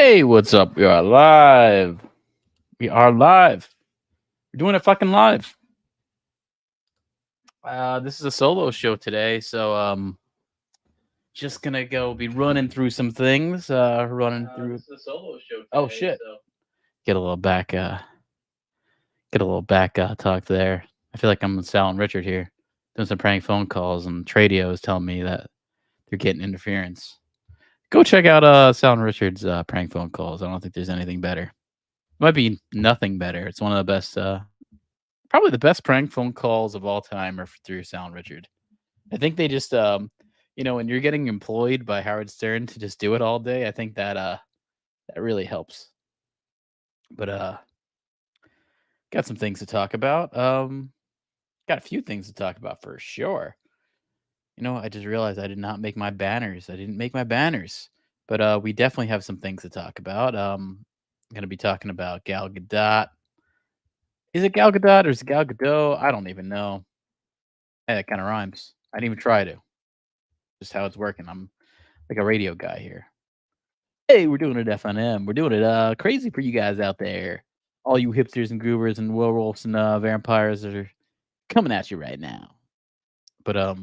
Hey, what's up? We are live. We are live. We're doing it fucking live. This is a solo show today, so just gonna go be running through some things. Running through. This is a solo show today. Oh shit! So. Get a little back. Talk there. I feel like I'm Sal and Richard here, doing some prank phone calls, and Tradio is telling me that they're getting interference. Go check out Sal and Richard's prank phone calls. I don't think there's anything better. Might be nothing better. It's one of the best. Probably the best prank phone calls of all time are through Sal and Richard. I think they just, when you're getting employed by Howard Stern to just do it all day, I think that really helps. But got some things to talk about. Got a few things to talk about for sure. I just realized I did not make my banners. I didn't make my banners, but we definitely have some things to talk about. I'm gonna be talking about Gal Gadot. Is it Gal Gadot or is it Gal Gadot? I don't even know. Hey, that kind of rhymes. I didn't even try to. Just how it's working. I'm like a radio guy here. Hey, we're doing it FNM. We're doing it crazy for you guys out there. All you hipsters and goobers and werewolves and vampires that are coming at you right now. But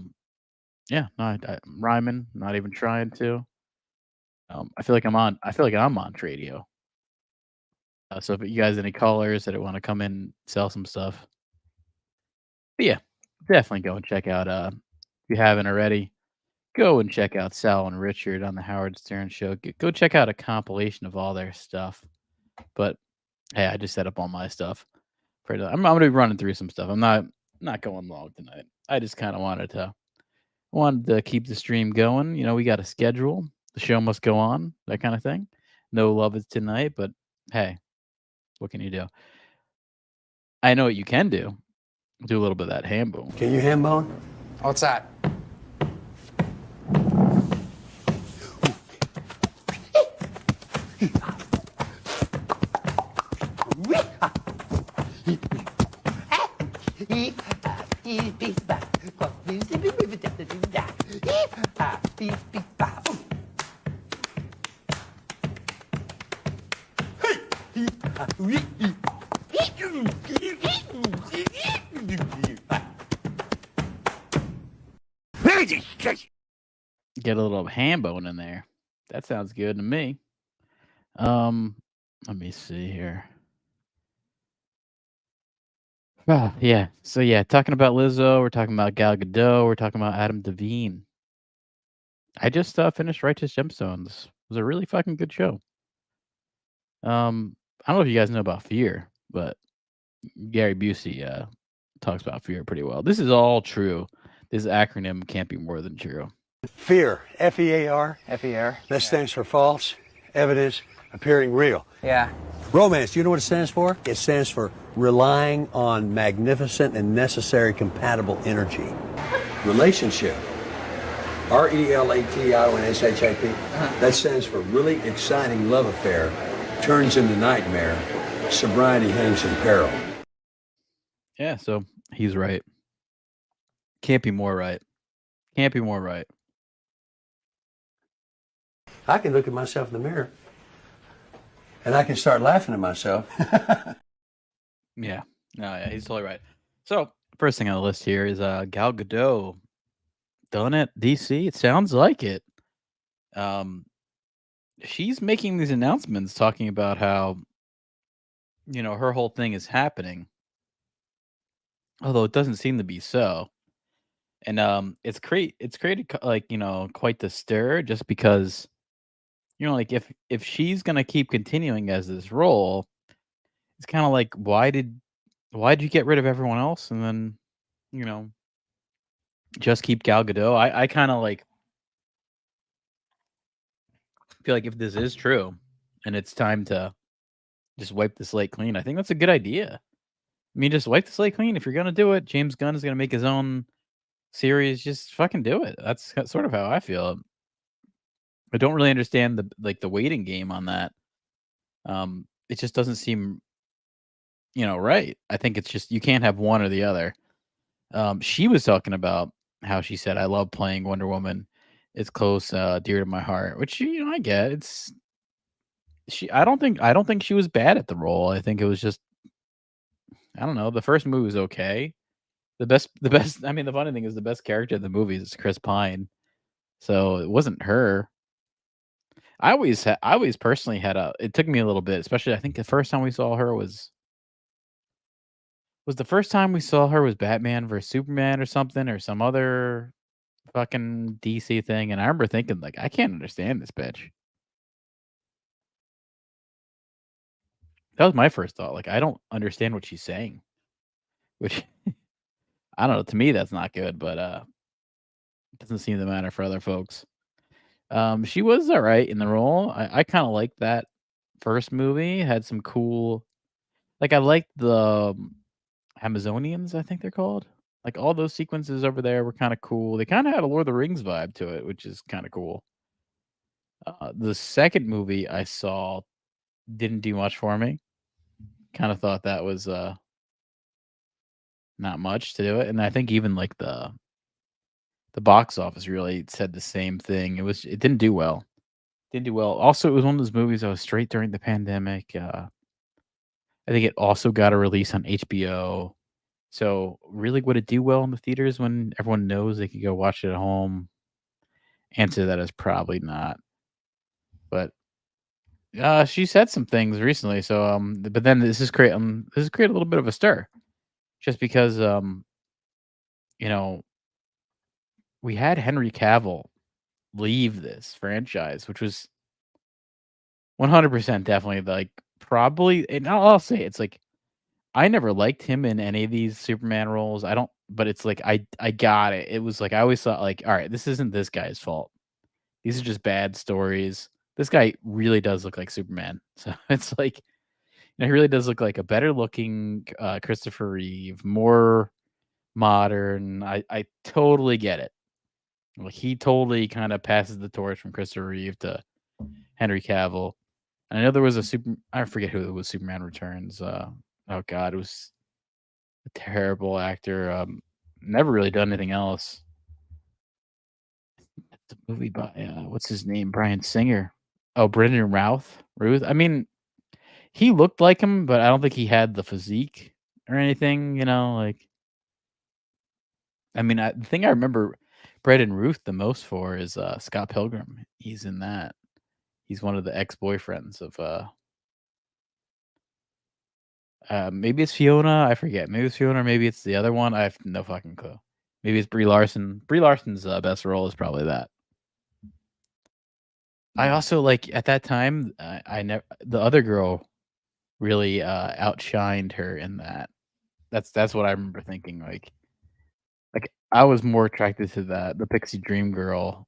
yeah, no, I'm rhyming. Not even trying to. I feel like I'm on. I feel like I'm on radio. So if you guys any callers that want to come in and sell some stuff, but yeah, definitely go and check out. If you haven't already, go and check out Sal and Richard on the Howard Stern Show. Go check out a compilation of all their stuff. But hey, I just set up all my stuff. I'm gonna be running through some stuff. I'm not going long tonight. I just kind of wanted to keep the stream going. We got a schedule. The show must go on. That kind of thing. No love is tonight, but hey, what can you do? I know what you can do. Do a little bit of that ham bone. Can you ham bone? What's that? Get a little ham bone in there. That sounds good to me. Let me see here. Yeah. So yeah, talking about Lizzo, we're talking about Gal Gadot, we're talking about Adam Devine. I just finished Righteous Gemstones. It was a really fucking good show. I don't know if you guys know about fear, but Gary Busey talks about fear pretty well. This is all true. This acronym can't be more than true. FEAR, F-E-A-R. F-E-R. That stands for false evidence appearing real. Yeah. Romance, do you know what it stands for? It stands for relying on magnificent and necessary compatible energy. Relationship, R-E-L-A-T-I-O-N-S-H-I-P. That stands for really exciting love affair, turns into nightmare, sobriety hangs in peril. Yeah, so he's right. Can't be more right. Can't be more right. I can look at myself in the mirror and I can start laughing at myself. Yeah. No, yeah, he's totally right. So, first thing on the list here is Gal Gadot. Done at DC? It sounds like it. She's making these announcements talking about how, her whole thing is happening. Although it doesn't seem to be so. And it's created quite the stir just because like if she's gonna keep continuing as this role, it's kind of like why'd you get rid of everyone else and then just keep Gal Gadot? I kind of like feel like if this is true and it's time to just wipe the slate clean, I think that's a good idea. I mean, just wipe the slate clean. If you're gonna do it, James Gunn is gonna make his own series. Just fucking do it. That's sort of how I feel. I don't really understand the waiting game on that. It just doesn't seem, right. I think it's just you can't have one or the other. She was talking about how she said, "I love playing Wonder Woman. It's close, dear to my heart," which I get. I don't think she was bad at the role. I think it was just I don't know. The first movie was okay. The best. I mean, the funny thing is the best character in the movie is Chris Pine. So it wasn't her. I always personally had a. It took me a little bit, especially I think the first time we saw her was the first time we saw her was Batman versus Superman or something or some other fucking DC thing, and I remember thinking like, I can't understand this bitch. That was my first thought. Like, I don't understand what she's saying, which I don't know. To me, that's not good, but doesn't seem to matter for other folks. She was all right in the role. I kind of liked that first movie. Had some cool, like I liked the Amazonians. I think they're called. Like all those sequences over there were kind of cool. They kind of had a Lord of the Rings vibe to it, which is kind of cool. The second movie I saw didn't do much for me. Kind of thought that was not much to do it, and I think even like the box office really said the same thing. It didn't do well. Didn't do well. Also, it was one of those movies that was straight during the pandemic. I think it also got a release on HBO. So, really, would it do well in the theaters when everyone knows they could go watch it at home? Answer to that is probably not. But she said some things recently. So, but then this has created a little bit of a stir, just because you know, we had Henry Cavill leave this franchise, which was 100% definitely like probably, and I'll say it's like I never liked him in any of these Superman roles. I don't, but it's like I got it. It was like I always thought like, all right, this isn't this guy's fault. These are just bad stories. This guy really does look like Superman. So it's like, he really does look like a better looking Christopher Reeve, more modern. I totally get it. Like he totally kind of passes the torch from Christopher Reeve to Henry Cavill. And I know there was I forget who it was. Superman Returns. Oh God, it was a terrible actor. Never really done anything else. The movie by what's his name? Brian Singer. Oh, Brendan Routh. Ruth. I mean, he looked like him, but I don't think he had the physique or anything. Like I mean, the thing I remember Brendan Ruth the most for is Scott Pilgrim. He's in that. He's one of the ex-boyfriends of maybe it's Fiona, I forget. Maybe it's Fiona or maybe it's the other one. I have no fucking clue. Maybe it's Brie Larson. Brie Larson's best role is probably that. I also like at that time, I never the other girl really outshined her in that. That's what I remember thinking. Like I was more attracted to the Pixie Dream girl.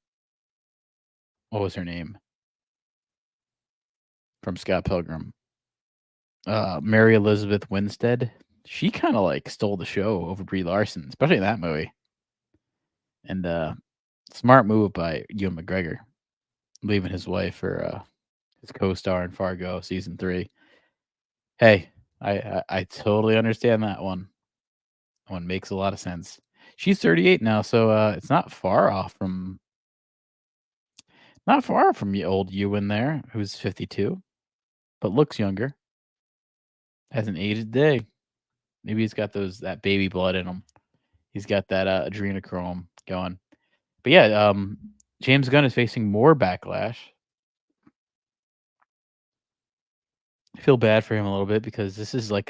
What was her name from Scott Pilgrim? Mary Elizabeth Winstead. She kind of like stole the show over Brie Larson, especially in that movie. And smart move by Ewan McGregor, leaving his wife for his co-star in Fargo season 3. Hey, I totally understand that one. That one makes a lot of sense. She's 38 now, so it's not far from the old Ewan there, who's 52, but looks younger. Hasn't aged a day. Maybe he's got that baby blood in him. He's got that adrenochrome going. But yeah, James Gunn is facing more backlash. I feel bad for him a little bit because this is like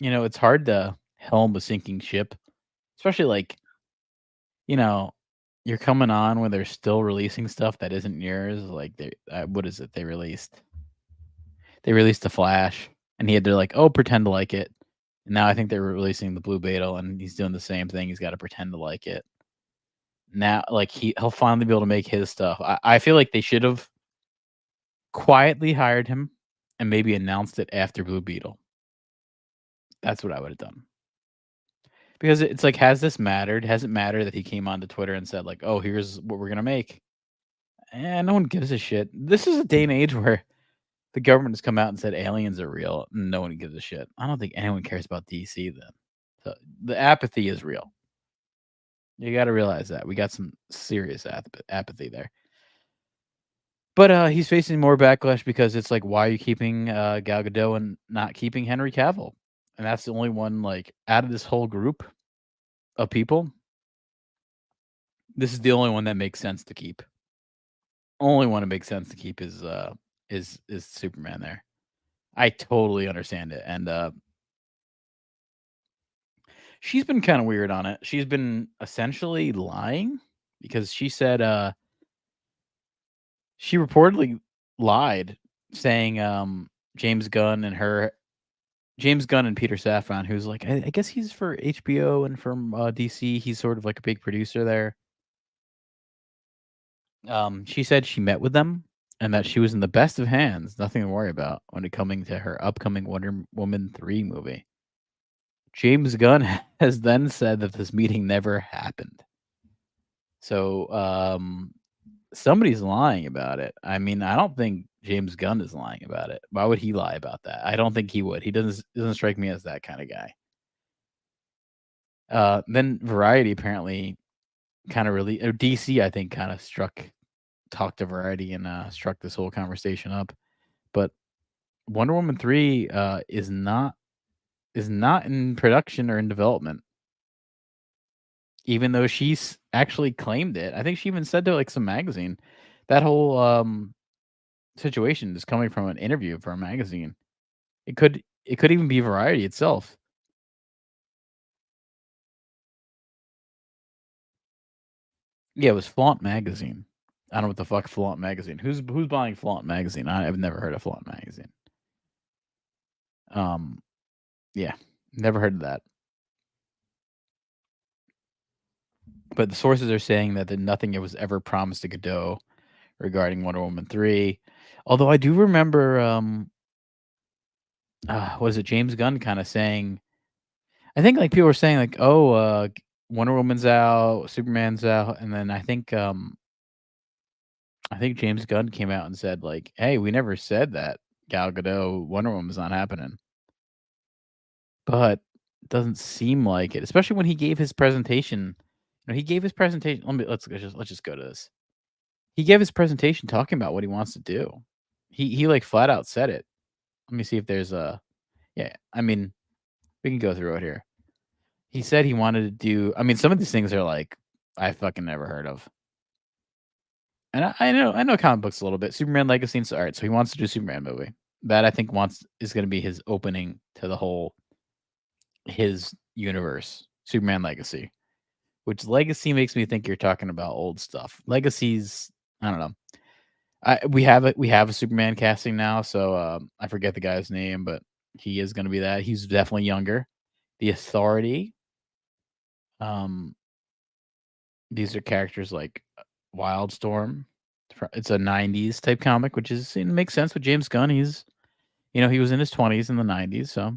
it's hard to helm a sinking ship, especially like, you know, you're coming on when they're still releasing stuff that isn't yours. Like what is it they released? They released the Flash, and he had to like, oh, pretend to like it. And now I think they're releasing the Blue Beetle, and he's doing the same thing. He's got to pretend to like it. Now, like he'll finally be able to make his stuff. I feel like they should have quietly hired him and maybe announced it after Blue Beetle. That's what I would have done. Because it's like, has this mattered? Has it mattered that he came onto Twitter and said like, "Oh, here's what we're gonna make"? No one gives a shit. This is a day and age where the government has come out and said aliens are real. No one gives a shit. I don't think anyone cares about DC then. So the apathy is real. You got to realize that we got some serious apathy there. But he's facing more backlash because it's like, why are you keeping Gal Gadot and not keeping Henry Cavill? And that's the only one, like, out of this whole group of people, this is the only one that makes sense to keep. Only one that makes sense to keep is Superman there. I totally understand it. And she's been kind of weird on it. She's been essentially lying because she said she reportedly lied saying James Gunn and Peter Safran, who's like, I guess he's for HBO and from DC. He's sort of like a big producer there. She said she met with them and that she was in the best of hands, nothing to worry about when it coming to her upcoming Wonder Woman 3 movie. James Gunn has then said that this meeting never happened. So somebody's lying about it. I mean, I don't think James Gunn is lying about it. Why would he lie about that? I don't think he would. He doesn't strike me as that kind of guy. Then Variety apparently kind of really, or DC, I think, kind of talked to Variety and struck this whole conversation up. But Wonder Woman 3 is not in production or in development, even though she's actually claimed it. I think she even said to like some magazine that whole situation is coming from an interview for a magazine. It could even be Variety itself. Yeah, it was Flaunt Magazine. I don't know what the fuck Flaunt Magazine. Who's buying Flaunt Magazine? I've never heard of Flaunt Magazine. Yeah, never heard of that. But the sources are saying that nothing was ever promised to Godot regarding Wonder Woman 3. Although I do remember, what is it? James Gunn kind of saying, I think like people were saying like, oh, Wonder Woman's out, Superman's out, and then I think James Gunn came out and said like, hey, we never said that Gal Gadot Wonder Woman's not happening. But it doesn't seem like it, especially when he gave his presentation. You know, he gave his presentation. Let's just go to this. He gave his presentation talking about what he wants to do. He like flat out said it. Let me see if there's a yeah. I mean, we can go through it here. He said he wanted to do. I mean, some of these things are like I fucking never heard of. And I know comic books a little bit. Superman Legacy and Art. So he wants to do a Superman movie. That I think is going to be his opening to the whole his universe, Superman Legacy. Which Legacy makes me think you're talking about old stuff. Legacy's I don't know. We have a Superman casting now, so I forget the guy's name, but he is going to be that. He's definitely younger. The Authority. Um, these are characters like Wildstorm. It's a '90s type comic, which is makes sense with James Gunn. He's he was in his 20s in the '90s, so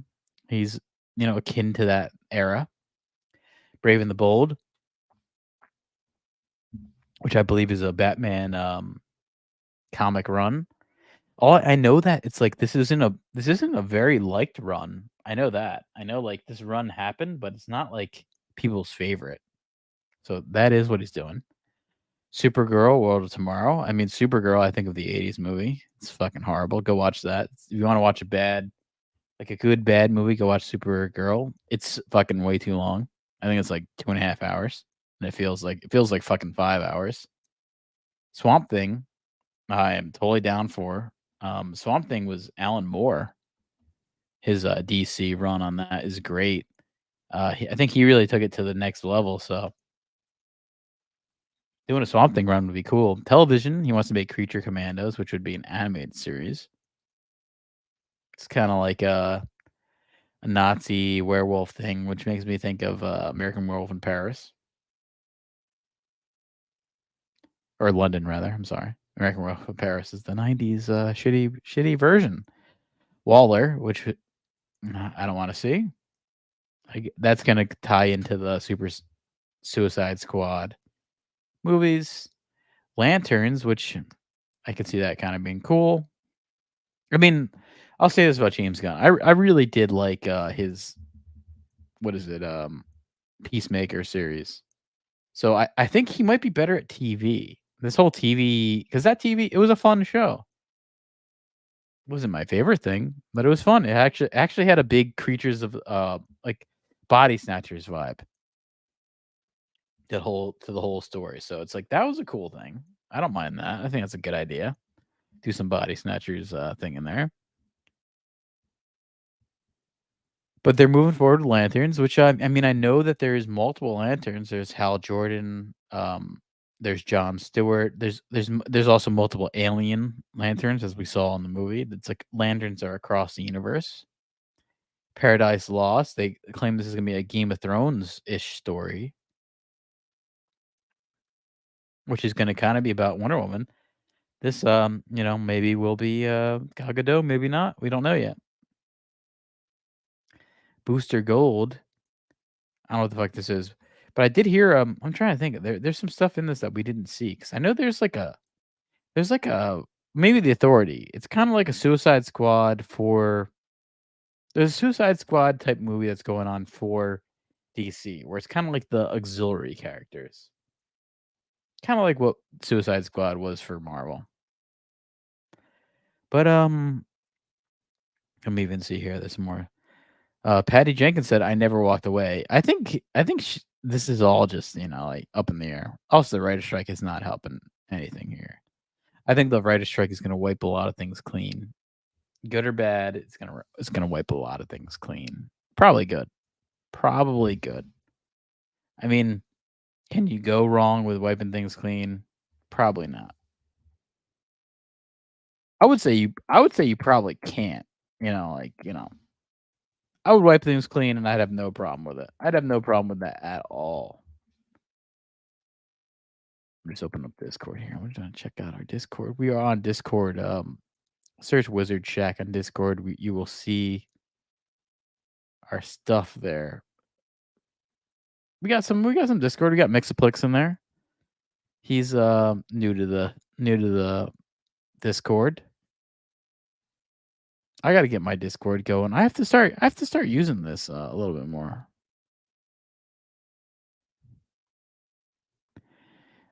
he's akin to that era. Brave and the Bold, which I believe is a Batman comic run. I know that it's like this isn't a very liked run. I know that. I know like this run happened, but it's not like people's favorite. So that is what he's doing. Supergirl, World of Tomorrow. I mean, Supergirl, I think of the 80s movie. It's fucking horrible. Go watch that. If you want to watch a good bad movie, go watch Supergirl. It's fucking way too long. I think it's like 2.5 hours. And it feels like fucking 5 hours. Swamp Thing, I am totally down for. Swamp Thing was Alan Moore. His DC run on that is great. I think he really took it to the next level. So doing a Swamp Thing run would be cool. Television, he wants to make Creature Commandos, which would be an animated series. It's kind of like a Nazi werewolf thing, which makes me think of American Werewolf in Paris. Or London, rather. I'm sorry. American Werewolf in Paris is the 90s shitty version. Waller, which I don't want to see. That's going to tie into the Suicide Squad movies. Lanterns, which I could see that kind of being cool. I mean, I'll say this about James Gunn. I really did like his Peacemaker series. So I think he might be better at TV This whole TV, because that TV, it was a fun show. It wasn't my favorite thing, but it was fun. It actually had a big creatures of like body snatchers vibe. To the whole story. So it's like that was a cool thing. I don't mind that. I think that's a good idea. Do some body snatchers thing in there. But they're moving forward with lanterns, which I mean, I know that there's multiple lanterns. There's Hal Jordan, there's John Stewart. There's also multiple alien lanterns, as we saw in the movie. It's like lanterns are across the universe. Paradise Lost. They claim this is gonna be a Game of Thrones ish story, which is gonna kind of be about Wonder Woman. This, maybe will be Gal Gadot, maybe not. We don't know yet. Booster Gold. I don't know what the fuck this is, but I did hear. I'm trying to think. There's some stuff in this that we didn't see because I know there's like a maybe the Authority. It's kind of like a Suicide Squad for there's a Suicide Squad type movie that's going on for DC, where it's kind of like the auxiliary characters, kind of like what Suicide Squad was for Marvel. But let me even see here. There's more. Patty Jenkins said, "I never walked away." I think this is all just like up in the air. Also, the writer strike is not helping anything here. I think the writer strike is going to wipe a lot of things clean, good or bad. It's gonna wipe a lot of things clean. Probably good. Probably good. I mean, can you go wrong with wiping things clean? Probably not. I would say you probably can't. I would wipe things clean and I'd have no problem with it. I'd have no problem with that at all. Let me just open up Discord here. We're trying to check out our Discord. We are on Discord. Search WizardShack on Discord. You will see our stuff there. We got some Discord. We got Mixaplex in there. He's new to the Discord. I got to get my Discord going. I have to start using this a little bit more.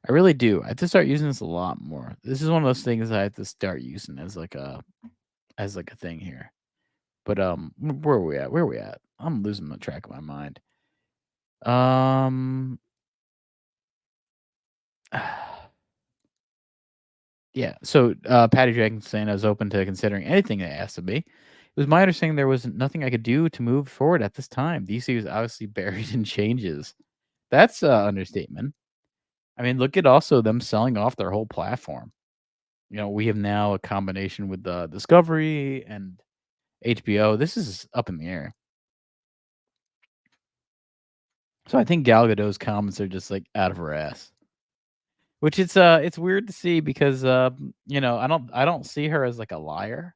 I really do. I have to start using this a lot more. This is one of those things I have to start using as like a thing here. But where are we at? Where are we at? I'm losing the track of my mind. Yeah. So Patty Jenkins saying I was open to considering anything they asked of me. It was my understanding there was nothing I could do to move forward at this time. DC was obviously buried in changes. That's understatement. I mean, look at also them selling off their whole platform. We have now a combination with Discovery and HBO. This is up in the air. So I think Gal Gadot's comments are just like out of her ass. Which it's weird to see because I don't see her as like a liar,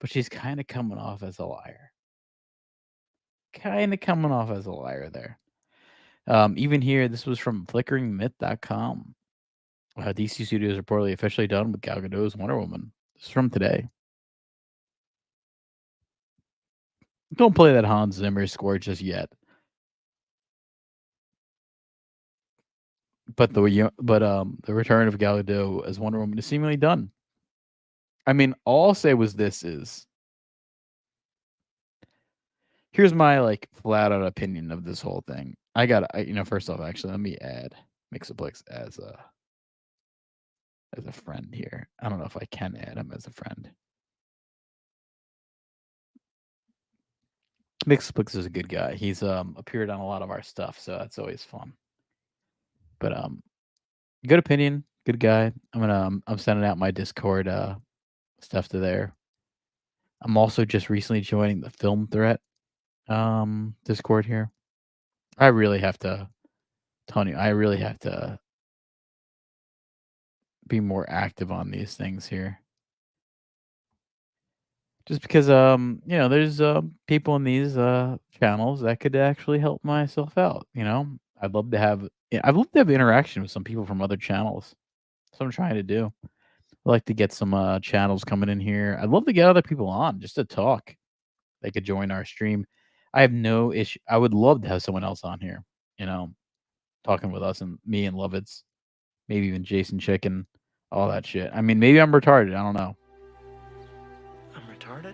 but she's kind of coming off as a liar. Kind of coming off as a liar there. Even here, this was from flickeringmyth.com. DC Studios reportedly officially done with Gal Gadot's Wonder Woman. This is from today. Don't play that Hans Zimmer score just yet. But the return of Gal Gadot as Wonder Woman is seemingly done. I mean, all I'll say was here's my like flat out opinion of this whole thing. First off, actually, let me add Mixaplex as a friend here. I don't know if I can add him as a friend. Mixaplex is a good guy. He's appeared on a lot of our stuff, so that's always fun. But good opinion, good guy. I'm sending out my Discord stuff to there. I'm also just recently joining the Film Threat Discord here. I really have to, Tony. I really have to be more active on these things here. Just because there's people in these channels that could actually help myself out. I'd love to have interaction with some people from other channels. That's what I'm trying to do. I'd like to get some channels coming in here. I'd love to get other people on just to talk. They could join our stream. I have no issue. I would love to have someone else on here, talking with us and me and maybe even Jason Chicken, all that shit. I mean, maybe I'm retarded. I don't know. I'm retarded?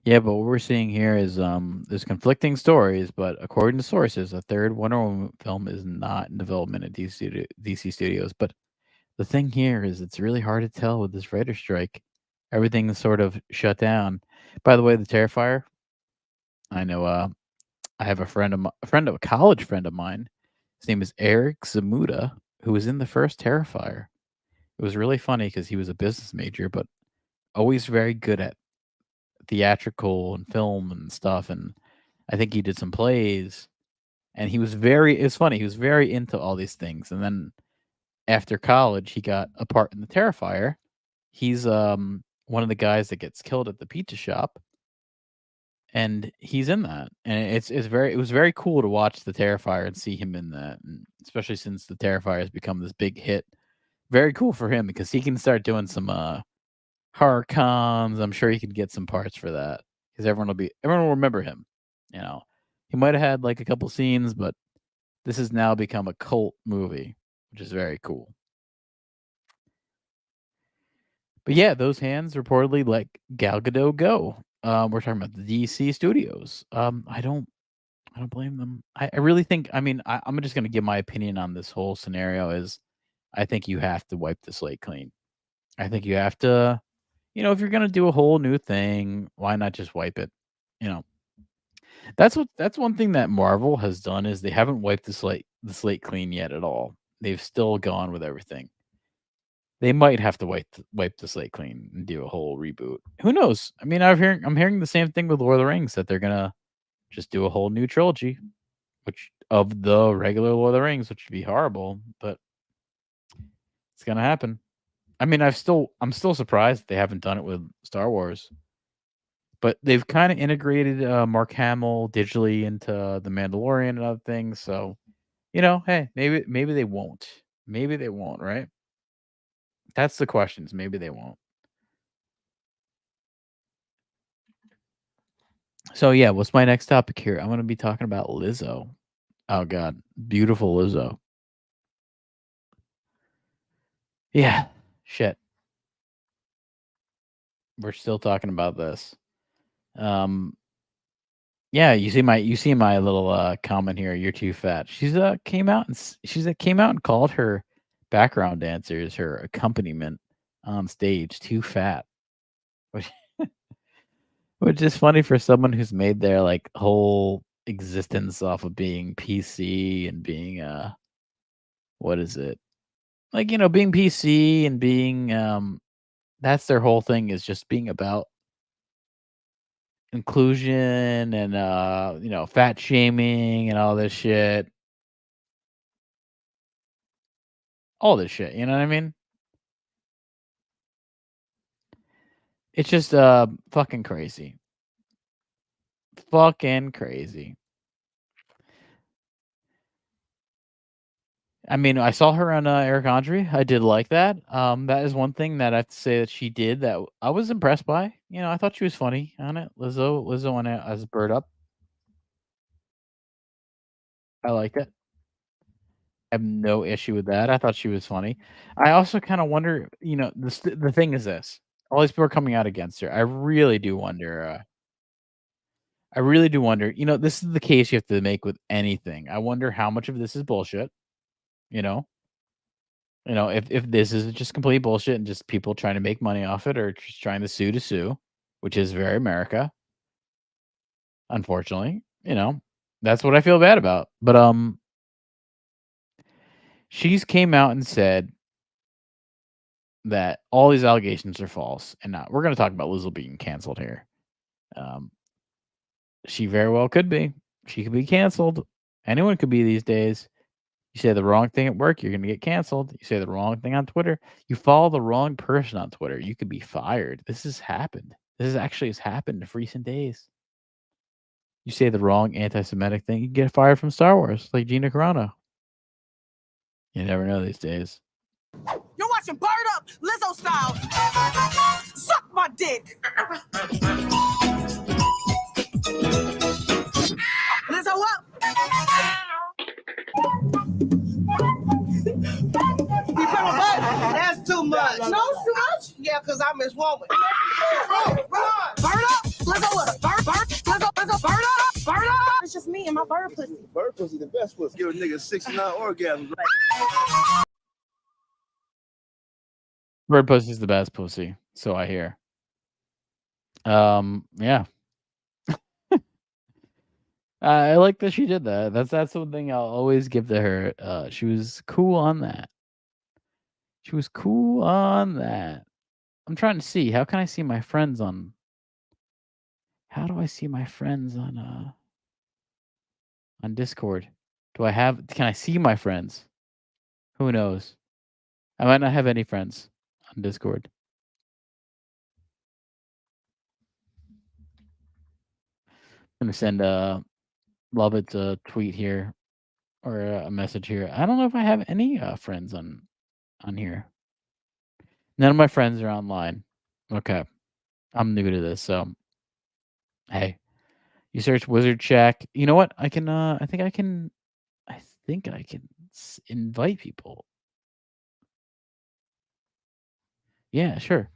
Yeah, but what we're seeing here is there's conflicting stories, but according to sources, a third Wonder Woman film is not in development at DC Studios. But the thing here is it's really hard to tell with this writer strike. Everything is sort of shut down. By the way, the Terrifier, I know I have a college friend of mine. His name is Eric Zamuda, who was in the first Terrifier. It was really funny because he was a business major, but always very good at theatrical and film and stuff. And I think he did some plays. And it's funny, he was very into all these things. And then after college, he got a part in the Terrifier. He's one of the guys that gets killed at the pizza shop, and he's in that. And it was very cool to watch the Terrifier and see him in that, and especially since the Terrifier has become this big hit. Very cool for him because he can start doing some horror cons. I'm sure he could get some parts for that because everyone will remember him. You know, he might have had like a couple scenes, but this has now become a cult movie, which is very cool. But yeah, those hands reportedly like Gal Gadot go. We're talking about the DC studios. I don't blame them. I really think. I mean, I'm just gonna give my opinion on this whole scenario. Is I think you have to wipe the slate clean. I think you have to. You know, if you're gonna do a whole new thing, why not just wipe it? You know, that's one thing that Marvel has done is they haven't wiped the slate clean yet at all. They've still gone with everything. They might have to wipe the slate clean and do a whole reboot. Who knows? I mean, I'm hearing the same thing with Lord of the Rings that they're gonna just do a whole new trilogy, which of the regular Lord of the Rings, which would be horrible, but it's gonna happen. I mean, I'm still surprised they haven't done it with Star Wars, but they've kind of integrated Mark Hamill digitally into the Mandalorian and other things. So, you know, hey, maybe they won't. Maybe they won't, right? That's the questions. Maybe they won't. So yeah, what's my next topic here? I'm gonna be talking about Lizzo. Oh god, beautiful Lizzo. Yeah, shit. We're still talking about this. Um, yeah, you see my little comment here. You're too fat. She's came out and called her background dancers, her accompaniment on stage, too fat, which which is funny for someone who's made their like whole existence off of being PC and being what is it? Like, you know, being PC and being that's their whole thing is just being about inclusion and you know, fat shaming and all this shit. All this shit, you know what I mean? It's just fucking crazy. Fucking crazy. I mean, I saw her on Eric Andre. I did like that. That is one thing that I have to say that she did that I was impressed by. You know, I thought she was funny on it. Lizzo on it as Bird Up. I liked it. I have no issue with that. I thought she was funny. I also kind of wonder, you know, the thing is this: all these people are coming out against her. I really do wonder. I really do wonder. You know, this is the case you have to make with anything. I wonder how much of this is bullshit. You know, if this is just complete bullshit and just people trying to make money off it or just trying to sue, which is very America, unfortunately. You know, that's what I feel bad about. But she's came out and said that all these allegations are false, and not. We're going to talk about Lizzo being canceled here. Um, she very well could be. She could be canceled. Anyone could be these days. You say the wrong thing at work, you're going to get canceled. You say the wrong thing on Twitter, you follow the wrong person on Twitter, you could be fired. This has happened. Has happened in recent days. You say the wrong anti-Semitic thing, you get fired from Star Wars, like Gina Carano. You never know these days. You're watching Bird Up! up, Lizzo style. Suck my dick. Lizzo up. You put my butt. That's too much. No, it's too much? Yeah, because I'm his woman. Burn up. Lizzo up. Burn up. Burn up. It's just me and my bird pussy. Bird pussy the best pussy. Give a nigga 69 orgasms. Bird pussy's the best pussy, so I hear. Yeah. I like that she did that. That's something I'll always give to her. She was cool on that. She was cool on that. I'm trying to see. How can I see my friends on? How do I see my friends on Discord? Can I see my friends? Who knows? I might not have any friends on Discord. I'm gonna send Love It a tweet here or a message here. I don't know if I have any friends on here. None of my friends are online. Okay. I'm new to this, so hey. You search WizardShack. You know what? I can I think I can invite people. Yeah, sure.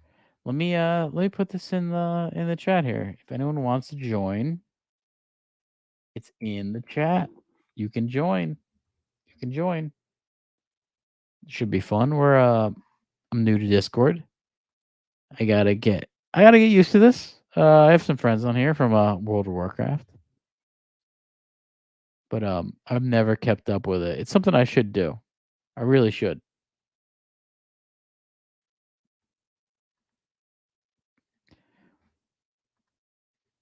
Let me put this in the chat here. If anyone wants to join, it's in the chat. You can join. You can join. It should be fun. I'm new to Discord. I gotta get used to this. I have some friends on here from World of Warcraft. But I've never kept up with it. It's something I should do. I really should.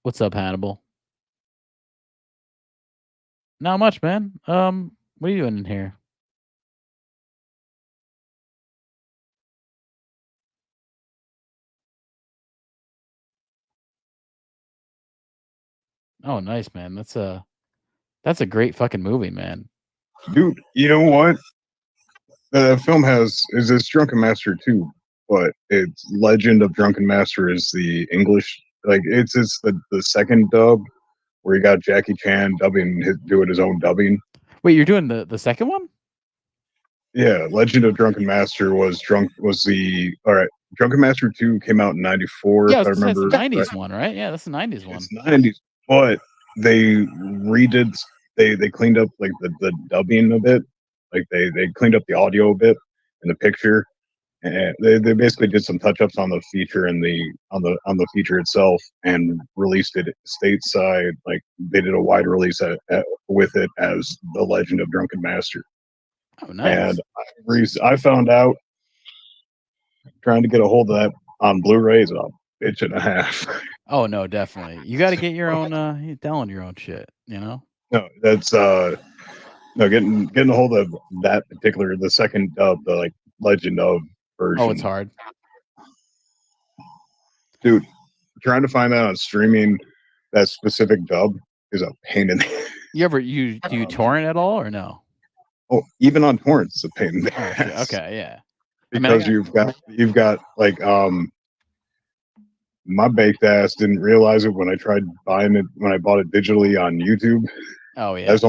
What's up, Hannibal? Not much, man. What are you doing in here? Oh, nice, man. That's a great fucking movie, man. Dude, you know what? The film is this Drunken Master 2, but it's Legend of Drunken Master is the English, like it's the second dub where you got Jackie Chan doing his own dubbing. Wait, you're doing the second one? Yeah, Legend of Drunken Master all right. Drunken Master 2 came out in 94, Yeah, if I remember. That's the 90s right. one, right? Yeah, that's the 90s one. It's 90s, but they redid they cleaned up like the dubbing a bit. Like they cleaned up the audio a bit in the picture, and they basically did some touch ups on the feature and on the feature itself, and released it stateside. Like they did a wide release with it as The Legend of Drunken Master. Oh, nice. And I found out trying to get a hold of that on Blu-ray is a bitch and a half. Oh no, definitely. You got to get your own. You download your own shit. You know. No, that's no getting a hold of that particular the second dub, the like Legend of version. Oh, it's hard, dude. Trying to find that on streaming, that specific dub is a pain in the. Do you torrent at all or no? Oh, even on torrents, it's a pain in the ass. Okay, yeah. Because you've got like my baked ass didn't realize it when I tried buying it when I bought it digitally on YouTube. Oh yeah. That's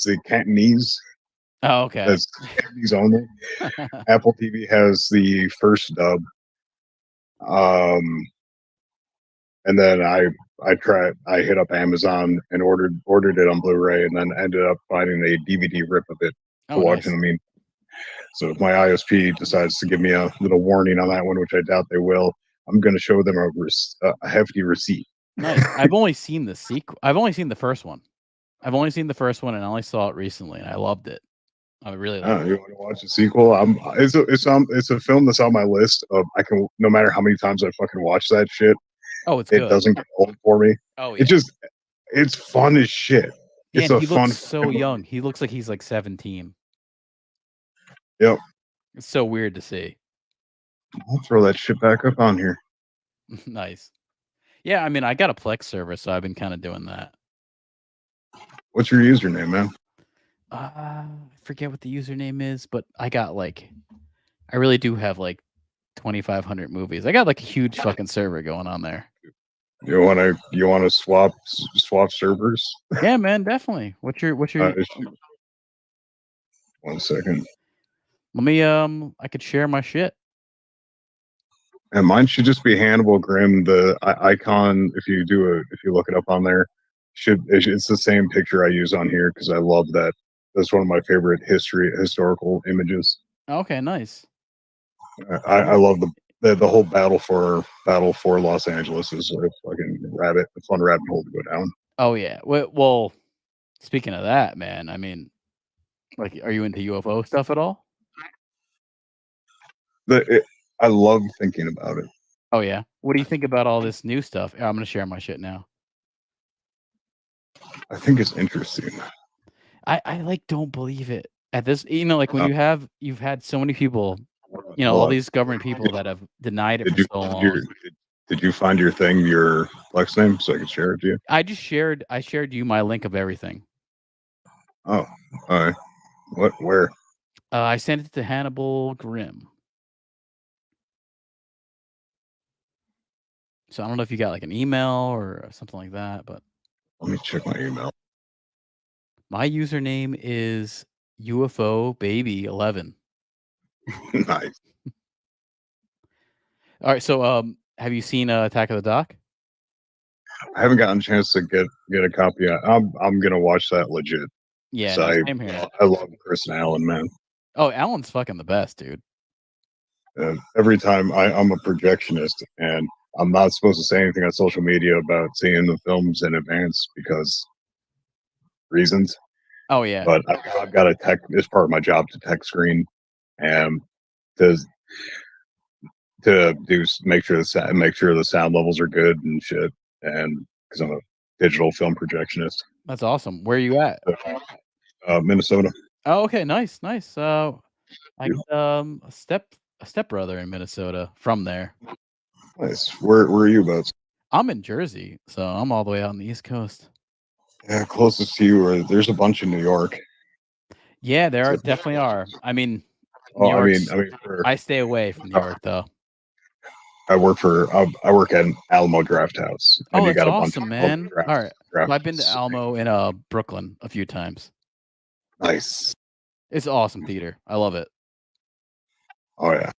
the Cantonese. Oh, okay. That's Cantonese only. Apple TV has the first dub. And then I hit up Amazon and ordered it on Blu-ray, and then ended up finding a DVD rip of it to watch. Nice. I mean, so if my ISP decides to give me a little warning on that one, which I doubt they will, I'm going to show them a hefty receipt. Nice. I've only seen the sequel. I've only seen the first one. And I only saw it recently, and I loved it. I really loved it. You want to watch the sequel? It's a film that's on my list of no matter how many times I fucking watch that shit. Oh, it doesn't get old for me. Oh yeah. It's fun as shit. Yeah, he looks so young. He looks like he's like 17. Yep. It's so weird to see. I'll throw that shit back up on here. Nice. Yeah, I mean, I got a Plex server, so I've been kind of doing that. What's your username, man? I forget what the username is, but I got I really do have 2,500 movies. I got like a huge fucking server going on there. You wanna swap servers? Yeah, man, definitely. What's your? One second. Let me. I could share my shit. And mine should just be Hannibal Grimm. The icon, if you look it up on there, it's the same picture I use on here because I love that. That's one of my favorite historical images. Okay, nice. I love the whole battle for Los Angeles is a fucking fun rabbit hole to go down. Oh yeah. Well, speaking of that, man, I mean, like, are you into UFO stuff at all? I love thinking about it. Oh yeah. What do you think about all this new stuff? I'm gonna share my shit now. I think it's interesting. I like don't believe it at this. You know, like when you've had so many people, you know, Hold all on. these government people that have denied it Did for you so find long. did you find your thing, your Flex name, so I can share it to you? I shared you my link of everything. Oh, all right. Where? I sent it to Hannibal Grimm. So I don't know if you got like an email or something like that, but Let me check my email. my username is UFO Baby 11. Nice. All right, so have you seen Attack of the Doc? I haven't gotten a chance to get a copy. I'm gonna watch that legit. Yeah, So no, same here. I love Chris and Alan, man. Oh, Alan's fucking the best, dude. Every time I'm a projectionist, and I'm not supposed to say anything on social media about seeing the films in advance because reasons. Oh yeah. But I've got to tech. It's part of my job to tech screen, and to make sure the sound levels are good and shit. And because I'm a digital film projectionist. That's awesome. Where are you at? Minnesota. Oh, okay, nice. I got a stepbrother in Minnesota from there. Nice. Where are you about? I'm in Jersey, so I'm all the way out on the East Coast. Yeah, closest to you. There's a bunch in New York. Yeah, there definitely are. I mean, I stay away from New York though. I work at an Alamo Draft House. Oh, and you that's got a awesome, bunch man. Of All right, draft I've been to Alamo in Brooklyn a few times. Nice. It's awesome theater. I love it. Oh yeah.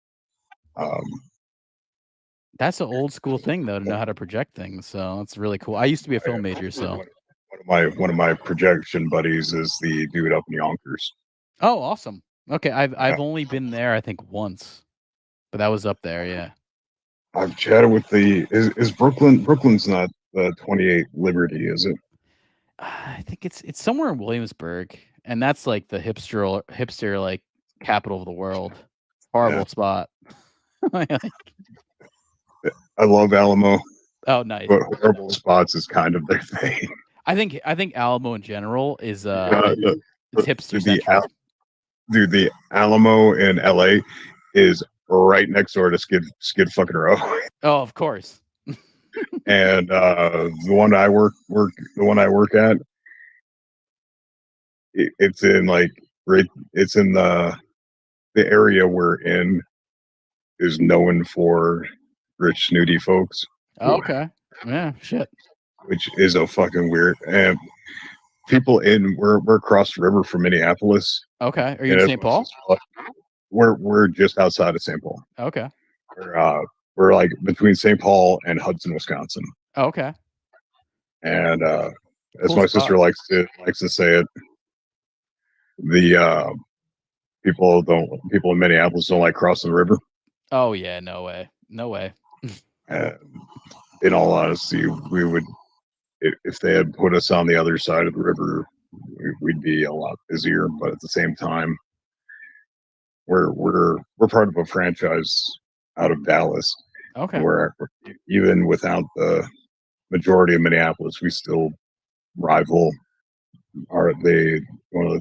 That's an old school thing though, to know how to project things. So that's really cool. I used to be a film major, so one of my projection buddies is the dude up in Yonkers. Oh, awesome. Okay, I've only been there I think once, but that was up there. Yeah. I've chatted with is Brooklyn's not the 28 Liberty, is it? I think it's somewhere in Williamsburg, and that's like the hipster like capital of the world. Horrible spot. I love Alamo. Oh, nice. But horrible spots is kind of their thing. I think Alamo in general is it's hipster central. Dude, the Alamo in LA is right next door to Skid fucking Row. Oh, of course. And the one I work at, it's in the area we're in is known for rich snooty folks. Oh, okay. Yeah, shit. Which is a fucking weird. And people we're across the river from Minneapolis. Okay. Are you in St. Paul? We're just outside of St. Paul. Okay. We're like between St. Paul and Hudson, Wisconsin. Okay. And as my sister likes to say it, the people in Minneapolis don't like crossing the river. Oh yeah, no way. In all honesty, we would, if they had put us on the other side of the river, we'd be a lot busier. But at the same time, we're part of a franchise out of Dallas. Okay. Where even without the majority of Minneapolis, we still rival one of the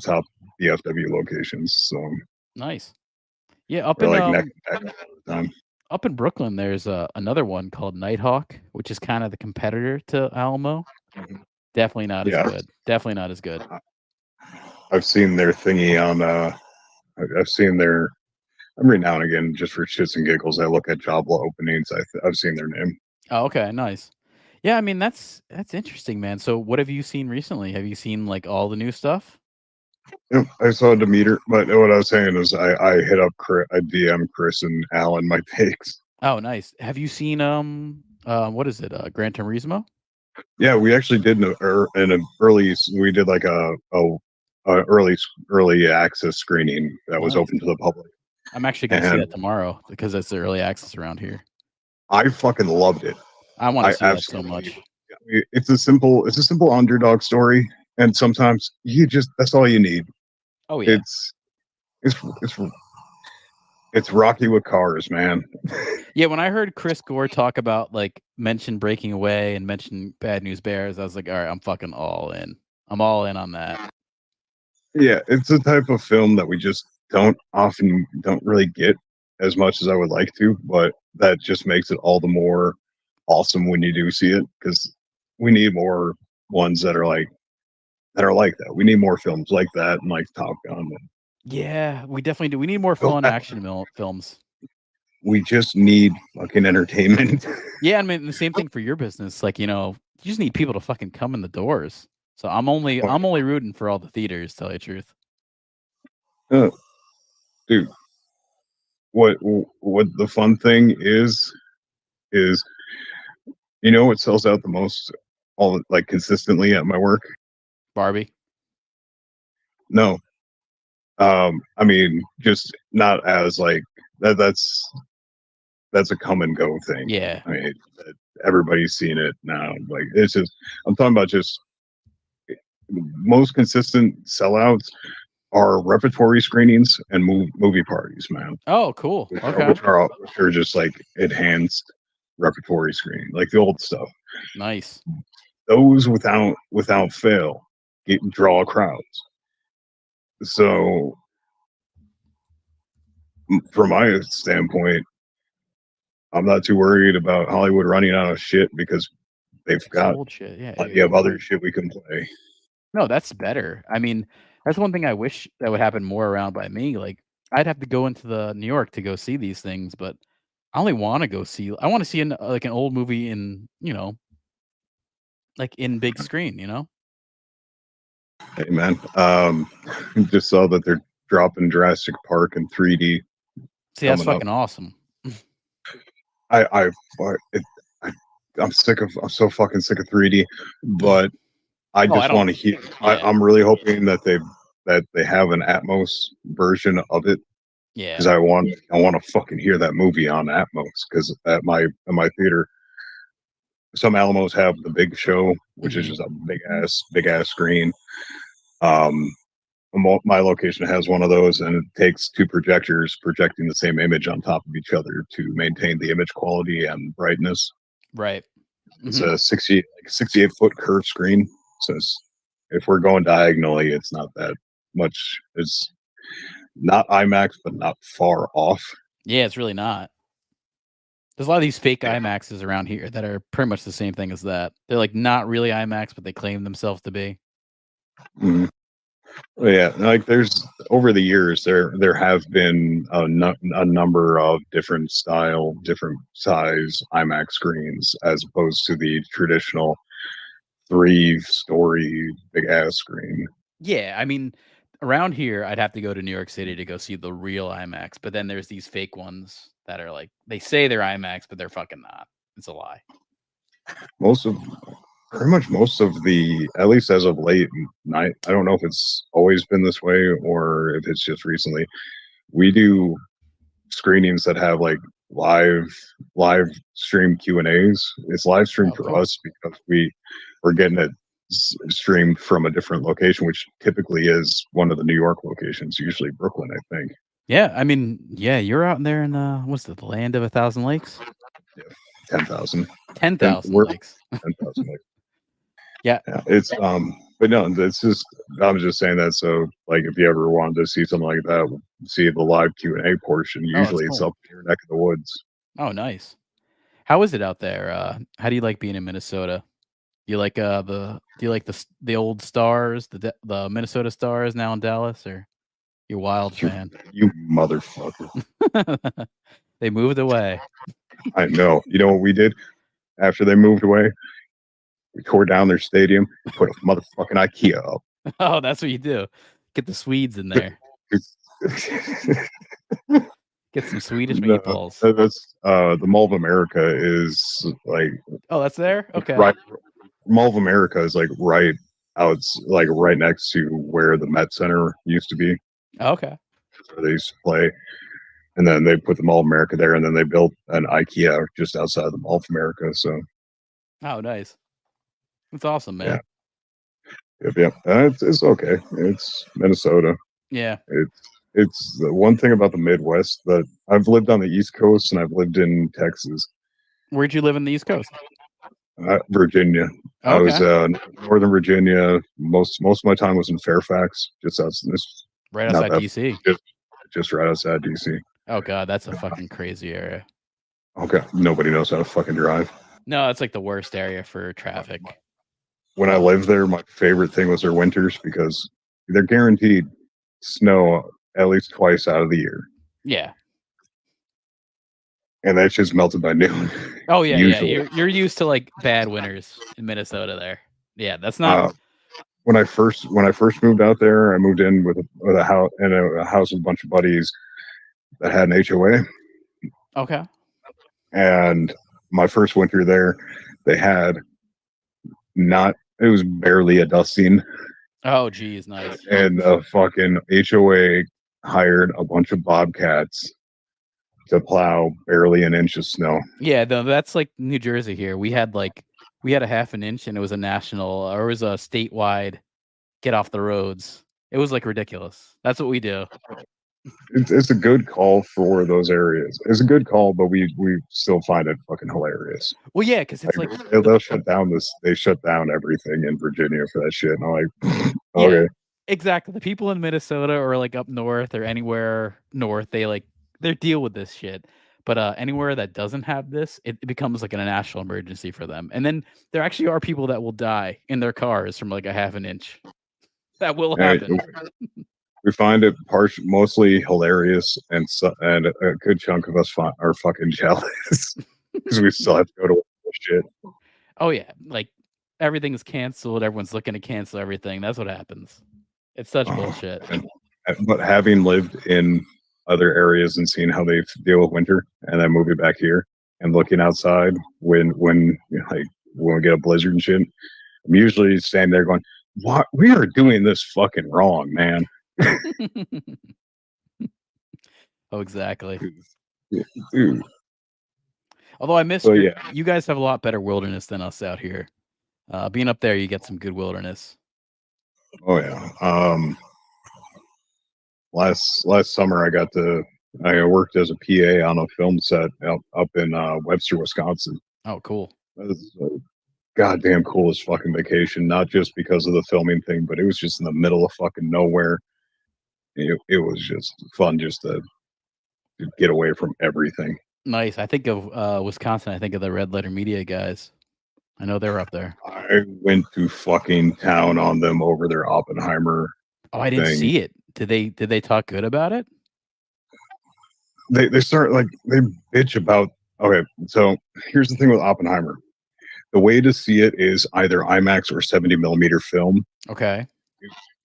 top DFW locations. So nice. Yeah, up in Brooklyn, there's another one called Nighthawk, which is kind of the competitor to Alamo. Definitely not as good. Definitely not as good. I've seen their thingy on. I've seen their every now and again, just for shits and giggles, I look at job openings. I've seen their name. Oh, okay, nice. Yeah, I mean that's interesting, man. So what have you seen recently? Have you seen like all the new stuff? Yep, I saw Demeter, but what I was saying is I hit up I DM Chris and Alan my takes. Oh, nice. Have you seen what is it? Gran Turismo? Yeah, we actually did in an early. We did like a early access screening that was Nice. open to the public. I'm actually gonna see And that tomorrow because it's the early access around here. I fucking loved it. I want to I see that so absolutely. much. It's a simple underdog story, and sometimes that's all you need. Oh yeah. It's Rocky with cars, man. Yeah, when I heard Chris Gore talk about like mention Breaking Away and mention Bad News Bears, I was like, all right, I'm fucking all in. I'm all in on that. Yeah, it's a type of film that we just don't really get as much as I would like to, but that just makes it all the more awesome when you do see it, because we need more ones that are like that. We need more films like that and like Top Gun. Yeah, we definitely do. We need more fun action films. We just need fucking entertainment. Yeah, I mean the same thing for your business. Like, you just need people to fucking come in the doors. So I'm only rooting for all the theaters, to tell you the truth. Dude, what the fun thing is what sells out the most consistently at my work? Barbie. No. I mean, just not as like that. That's a come and go thing. Yeah. I mean, everybody's seen it now. Like, it's just, I'm talking about just most consistent sellouts are repertory screenings and movie parties, man. Oh, cool. Okay. Which are just like enhanced repertory screening, like the old stuff. Nice. Those without fail draw crowds. So from my standpoint, I'm not too worried about Hollywood running out of shit, because they've got old shit. Yeah, plenty of other shit we can play. No, that's better. I mean, that's one thing I wish that would happen more around by me. Like, I'd have to go into the New York to go see these things, but I only want to go see. I want to see an old movie in like in big screen. Hey man, just saw that they're dropping Jurassic Park in 3D. See, that's fucking awesome. I'm so fucking sick of 3D, but I just want to hear. Yeah. I'm really hoping that they have an Atmos version of it. Yeah, because I want to fucking hear that movie on Atmos, because at my theater, some Alamos have the big show, which is just a big ass screen. My location has one of those, and it takes two projectors projecting the same image on top of each other to maintain the image quality and brightness. Right. It's a 68-foot curved screen. So if we're going diagonally, it's not that much. It's not IMAX, but not far off. Yeah, it's really not. There's a lot of these fake IMAXs around here that are pretty much the same thing as that. They're like not really IMAX, but they claim themselves to be. Mm-hmm. Yeah, like there's over the years there have been a number of different style, different size IMAX screens, as opposed to the traditional 3-story big ass screen. Yeah, I mean, around here I'd have to go to New York City to go see the real IMAX, but then there's these fake ones that are like, they say they're IMAX, but they're fucking not. It's a lie. Pretty much most of the, at least as of late, I don't know if it's always been this way or if it's just recently, we do screenings that have like live stream Q&As. It's live streamed for us because we're getting it streamed from a different location, which typically is one of the New York locations, usually Brooklyn, I think. Yeah, I mean, yeah, you're out there in the land of 1,000 lakes? Yeah, 10,000. 10,000 lakes. 10,000 lakes. Yeah, it's but no, it's just, I was just saying that, so like if you ever wanted to see something like that, see the live Q&A portion, usually it's up in your neck of the woods. Oh, nice. How is it out there? How do you like being in Minnesota? Do you like the old Stars, the Minnesota Stars now in Dallas, or you Wild fan? You motherfucker. They moved away. I know. You know what we did after they moved away? We tore down their stadium and put a motherfucking IKEA up. Oh, that's what you do. Get the Swedes in there. Get some Swedish No, meatballs. that's the Mall of America is like Oh, that's there? Okay. right. Mall of America is like right out, like right next to where the Met Center used to be. Okay. Where they used to play. And then they put the Mall of America there, and then they built an IKEA just outside the Mall of America. So, Oh, nice. That's awesome, man. Yep. It's okay. It's Minnesota. Yeah. It's the one thing about the Midwest that I've lived on the East Coast and I've lived in Texas. Where'd you live in the East Coast? Virginia. Okay. I was Northern Virginia. Most of my time was in Fairfax, just outside right outside DC. Just right outside DC. Oh god, that's a fucking crazy area. Okay, nobody knows how to fucking drive. No, it's like the worst area for traffic. When I lived there, my favorite thing was their winters because they're guaranteed snow at least twice out of the year. Yeah. And that's just melted by noon. Oh yeah, yeah. You're used to like bad winters in Minnesota there. Yeah, that's not when I first moved out there, I moved in with a house and a house with a bunch of buddies that had an HOA. Okay. And my first winter there, they had it was barely a dusting. Oh geez, nice. And the fucking HOA hired a bunch of bobcats to plow barely an inch of snow. Yeah, that's like New Jersey here. We had a half an inch and it was a statewide get off the roads. It was like ridiculous. That's what we do. It's a good call for those areas. It's a good call, but we still find it fucking hilarious. Well, yeah, because it's like they'll shut down they shut down everything in Virginia for that shit. And I'm like, okay. Yeah, exactly. The people in Minnesota or like up north or anywhere north, they deal with this shit. But anywhere that doesn't have this, it becomes like a national emergency for them. And then there actually are people that will die in their cars from like a half an inch. That will happen. We find it mostly hilarious, and a good chunk of us are fucking jealous because we still have to go to work with shit. Oh yeah, like everything's canceled. Everyone's looking to cancel everything. That's what happens. It's such bullshit. But having lived in other areas and seeing how they deal with winter, and then moving back here and looking outside when we get a blizzard and shit, I'm usually standing there going, "What? We are doing this fucking wrong, man." Oh, exactly. Dude. Although I miss you guys have a lot better wilderness than us out here. Being up there, you get some good wilderness. Oh yeah. Last summer I worked as a PA on a film set up in Webster, Wisconsin. Oh, cool. That was a goddamn coolest fucking vacation, not just because of the filming thing, but it was just in the middle of fucking nowhere. It was just fun just to get away from everything. Nice. I think of Wisconsin. I think of the Red Letter Media guys. I know they're up there. I went to fucking town on them over their Oppenheimer. Oh, I didn't see it. Did they talk good about it? They start they bitch about. Okay, so here's the thing with Oppenheimer. The way to see it is either IMAX or 70 millimeter film. Okay.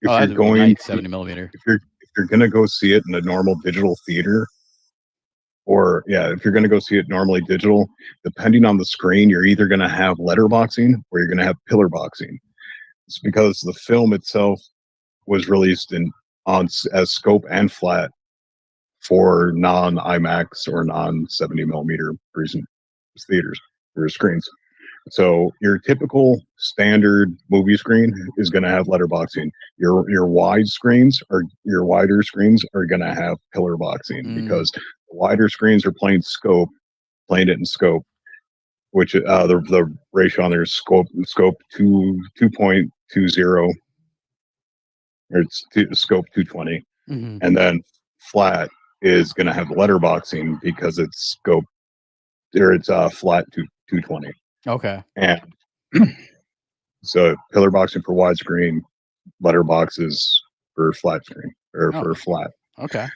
If you're going 70 millimeter. If you're gonna go see it in a normal digital theater, if you're gonna go see it normally digital, depending on the screen, you're either gonna have letterboxing or you're gonna have pillar boxing. It's because the film itself was released as scope and flat for non-IMAX or non-70 millimeter theaters or screens. So your typical standard movie screen is going to have letterboxing. Your wide screens or your wider screens are going to have pillar boxing because the wider screens are playing it in scope, which the ratio on there is scope 2.20 or it's scope 220, and then flat is going to have letterboxing because it's scope or it's flat to 220. Okay. And so pillar boxing for widescreen, letterboxes for flat screen or for flat. Okay.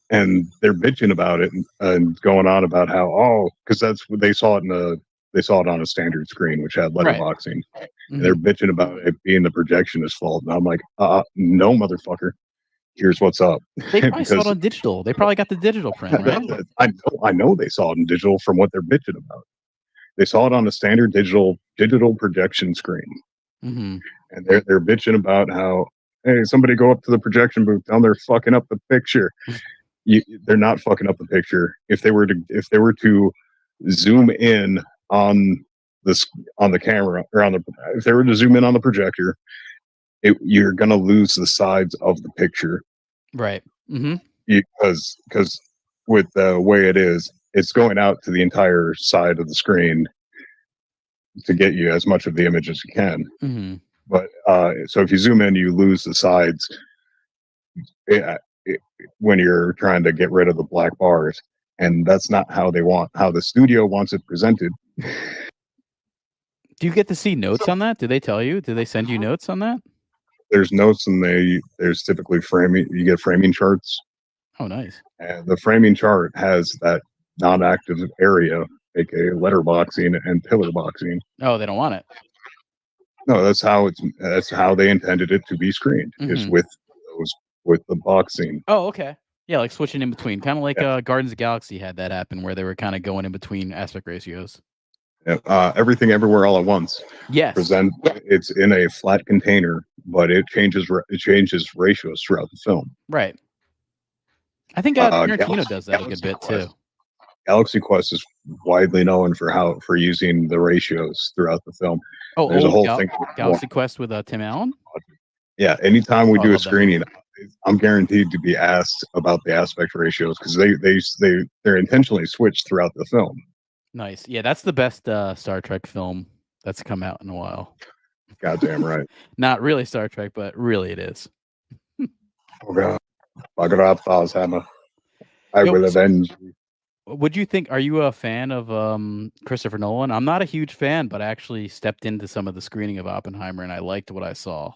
and they're bitching about it and going on about how because that's what they saw it on a standard screen which had Right. letterboxing. And they're bitching about it being the projectionist's fault, and I'm like, no, motherfucker. Here's what's up. They probably saw it on digital. They probably got the digital print, right? I know they saw it in digital from what they're bitching about. They saw it on a standard digital projection screen, Mm-hmm. and they're bitching about how, hey, somebody go up to the projection booth, tell them they're fucking up the picture. They're not fucking up the picture. If they were to zoom in on the camera or if they were to zoom in on the projector, you're gonna lose the sides of the picture, right? Mm-hmm. Because with the way it is, it's going out to the entire side of the screen to get you as much of the image as you can. Mm-hmm. But so if you zoom in, you lose the sides when you're trying to get rid of the black bars, and that's not how the studio wants it presented. Do you get to see notes on that? Do they tell you? Do they send you notes on that? There's notes, and there's typically framing. You get framing charts. Oh, nice. And the framing chart has that non-active area, aka letterboxing and pillar boxing. Oh, they don't want it. No, that's how they intended it to be screened. Is with the boxing. Oh, okay. Yeah, like switching in between, kind of like Guardians of the Galaxy had that happen where they were kind of going in between aspect ratios. Everything everywhere all at once. Yes. It's in a flat container, but it changes ratios throughout the film. Right. I think Tarantino does that a good bit too. Galaxy Quest is widely known for using the ratios throughout the film. Oh, there's a whole thing. Galaxy Quest with Tim Allen. Yeah, anytime we do a screening, I'm guaranteed to be asked about the aspect ratios because they're intentionally switched throughout the film. Nice. Yeah, that's the best Star Trek film that's come out in a while. Goddamn right. Not really Star Trek, but really it is. Oh God, I will avenge you. Would you think? Are you a fan of Christopher Nolan? I'm not a huge fan, but I actually stepped into some of the screening of Oppenheimer, and I liked what I saw.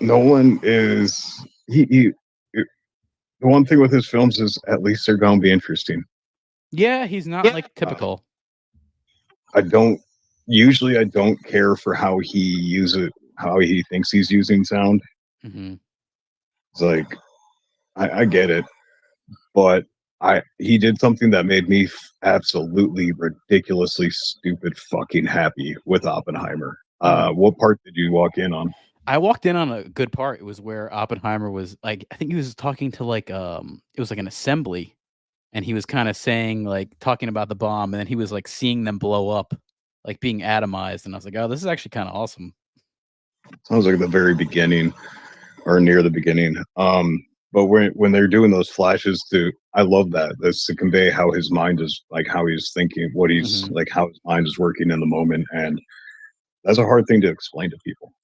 Nolan is the one thing with his films is at least they're going to be interesting. Yeah, he's not like typical. I don't care for how he thinks he's using sound. Mm-hmm. It's like I get it, but he did something that made me absolutely ridiculously stupid fucking happy with Oppenheimer. What part did you walk in on? I walked in on a good part. It was where Oppenheimer was like, I think he was talking to like it was like an assembly, and he was kind of saying like talking about the bomb, and then he was like seeing them blow up, like being atomized, and I was like, oh, this is actually kind of awesome. Sounds like the very beginning or near the beginning. But when they're doing those flashes I love that. That's to convey how his mind is, like how he's thinking, what he's like, how his mind is working in the moment, and that's a hard thing to explain to people.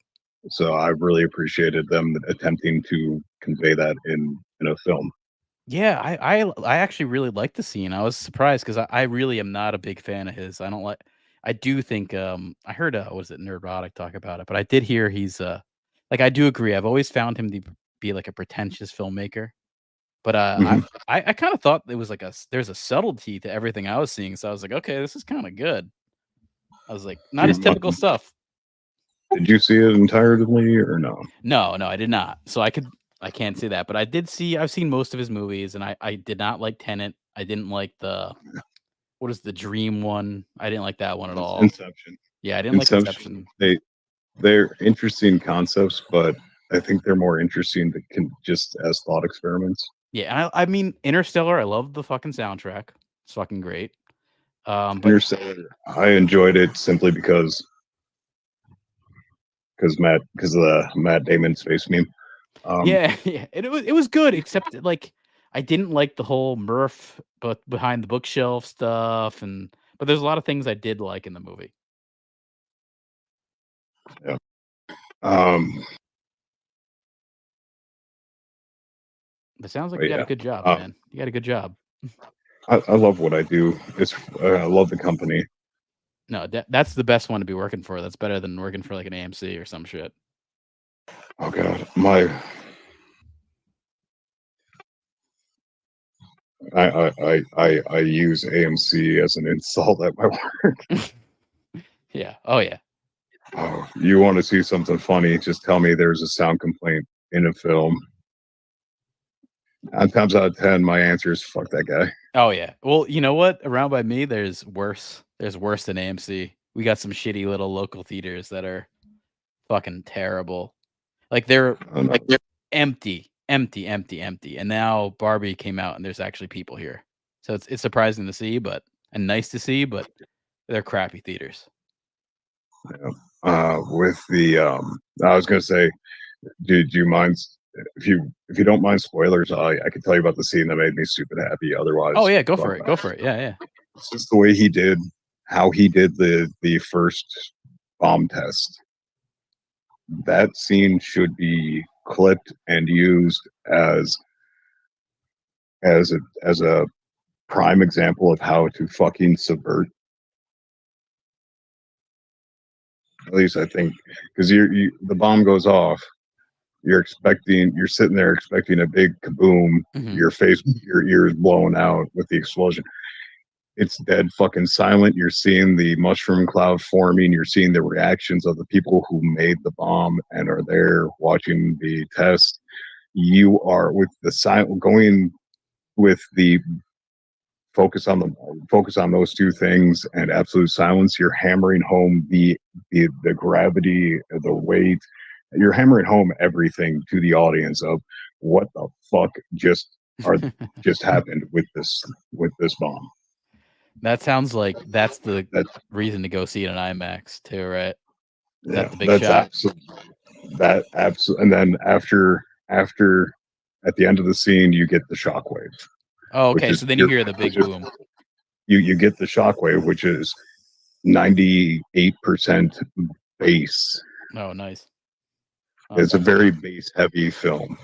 So I really appreciated them attempting to convey that in a film. Yeah, I actually really liked the scene. I was surprised because I really am not a big fan of his. I do think I heard what is it, Nerdrotic talk about it, but I did hear he's like I do agree. I've always found him to be like a pretentious filmmaker. But I kind of thought it was like there's a subtlety to everything I was seeing. So I was like, okay, this is kind of good. I was like, not his typical stuff. Did you see it entirely or no? No, I did not. So I can't say that, but I've seen most of his movies, and I did not like Tenet. I didn't like what is the Dream one? I didn't like that one at all. Inception. Yeah, I didn't like Inception. They're interesting concepts, but I think they're more interesting just as thought experiments. Yeah, and I mean Interstellar, I love the fucking soundtrack. It's fucking great. But Interstellar, I enjoyed it simply because of the Matt Damon space meme. Yeah, it was good, except like I didn't like the whole Murph but behind the bookshelf stuff, but there's a lot of things I did like in the movie. Yeah. It sounds like you got a good job, man. You got a good job. I love what I do. I love the company. No, that's the best one to be working for. That's better than working for like an AMC or some shit. Oh God, I use AMC as an insult at my work. Yeah. Oh yeah. Oh, you want to see something funny? Just tell me there's a sound complaint in a film. 9 times out of 10, my answer is fuck that guy. Oh yeah. Well, you know what? Around by me, there's worse. There's worse than AMC. We got some shitty little local theaters that are fucking terrible. Like they're Oh, no. empty, empty, empty, empty. And now Barbie came out, and there's actually people here. So it's surprising to see, and nice to see, but they're crappy theaters. With the I was gonna say, do you mind if you don't mind spoilers? I can tell you about the scene that made me stupid happy. Otherwise, Oh yeah, go fuck for it. that. Go for it. Yeah, yeah. It's just the way he did, how he did the first bomb test. That scene should be clipped and used as a prime example of how to fucking subvert. At least I think, because the bomb goes off, you're sitting there expecting a big kaboom, Mhm. your ears blown out with the explosion. It's dead fucking silent. You're seeing the mushroom cloud forming. You're seeing the reactions of the people who made the bomb and are there watching the test. You are with the silent going with the focus on those two things and absolute silence. You're hammering home the gravity, the weight. You're hammering home everything to the audience of what the fuck just happened with this bomb. That sounds like that's the That's reason to go see it in IMAX too, right? Is yeah, that the big that's shot? absolutely. And then after at the end of the scene, you get the shockwave. Oh, Which okay. is So then you pure, hear the big boom. You get the shockwave, which is 98% bass. Oh, nice. It's a very bass heavy film.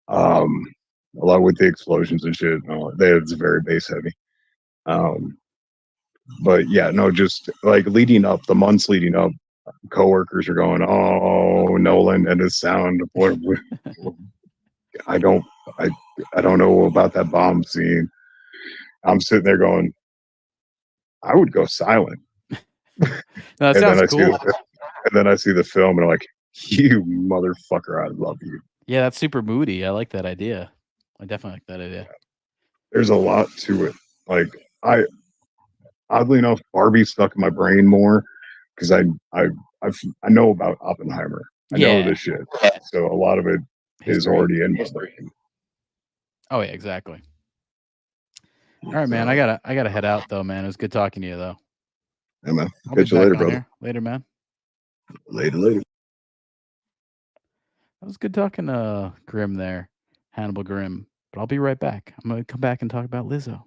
Along with the explosions and shit. It's very bass heavy. But yeah, no, just like leading up, the months leading up, coworkers are going, "Oh, Nolan and his sound. I don't, I don't know about that bomb scene." I'm sitting there going, "I would go silent." No, that And then sounds I see cool. the film, and I'm like, "You motherfucker, I love you." Yeah, that's super moody. I like that idea. I definitely like that idea. There's a lot to it. Like I, oddly enough, Barbie stuck in my brain more because I know about Oppenheimer. I know Yeah. this shit, so a lot of it is History. already in my brain. Oh yeah, exactly. All right, man. I gotta head out though, man. It was good talking to you though. Yeah, man. I'll be Catch you back later, on brother. here later, man. Later. That was good talking to Grimm there, Hannibal Grimm. But I'll be right back. I'm gonna come back and talk about Lizzo.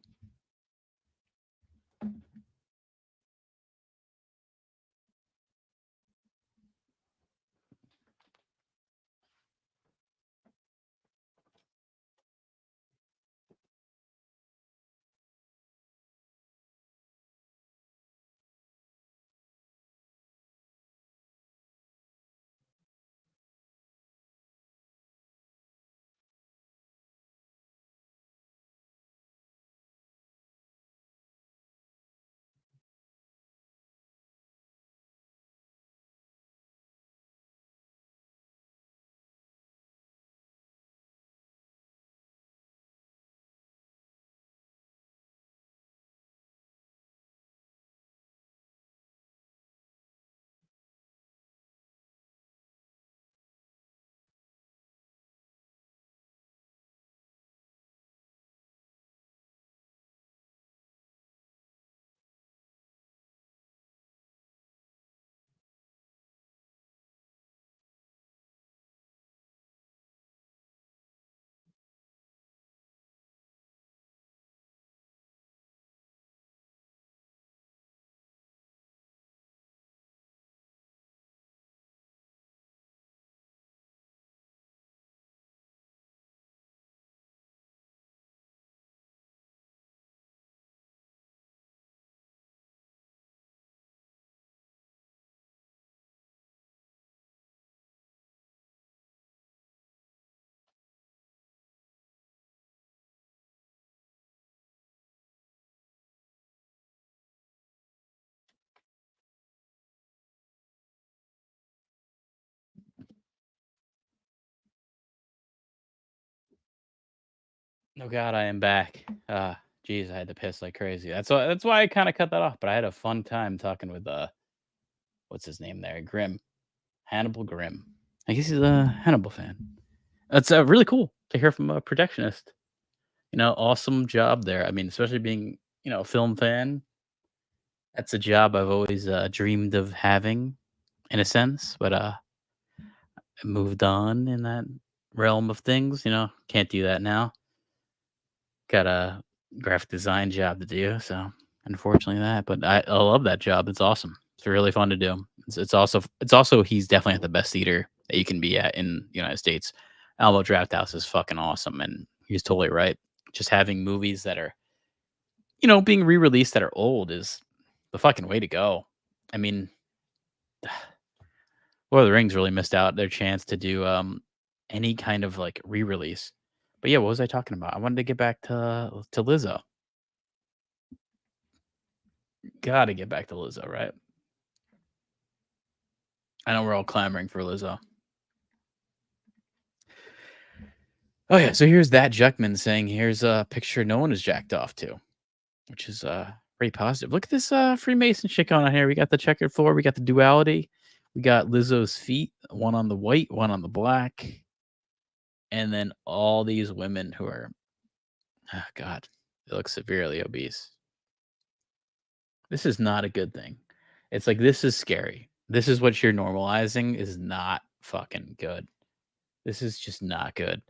Oh God, I am back. Geez, I had to piss like crazy. That's why I kind of cut that off. But I had a fun time talking with what's his name there, Grimm, Hannibal Grimm. I guess he's a Hannibal fan. That's really cool to hear from a projectionist. Awesome job there. I mean, especially being a film fan. That's a job I've always dreamed of having, in a sense. But I moved on in that realm of things. Can't do that now. Got a graphic design job to do, so unfortunately that. But I love that job. It's awesome. It's really fun to do. It's also he's definitely at the best theater that you can be at in the United States. Alamo Drafthouse is fucking awesome, and he's totally right. Just having movies that are being re-released that are old is the fucking way to go. I mean, Lord of the Rings really missed out their chance to do any kind of like re-release. But yeah, what was I talking about? I wanted to get back to Lizzo. Gotta get back to Lizzo, right? I know we're all clamoring for Lizzo. Oh yeah, so here's that Juckman saying, "Here's a picture no one is jacked off to," which is pretty positive. Look at this Freemason shit going on here. We got the checkered floor, we got the duality, we got Lizzo's feet, one on the white, one on the black, and then all these women who are, oh God, they look severely obese. This is not a good thing. It's like, this is scary. This is what you're normalizing is not fucking good. This is just not good.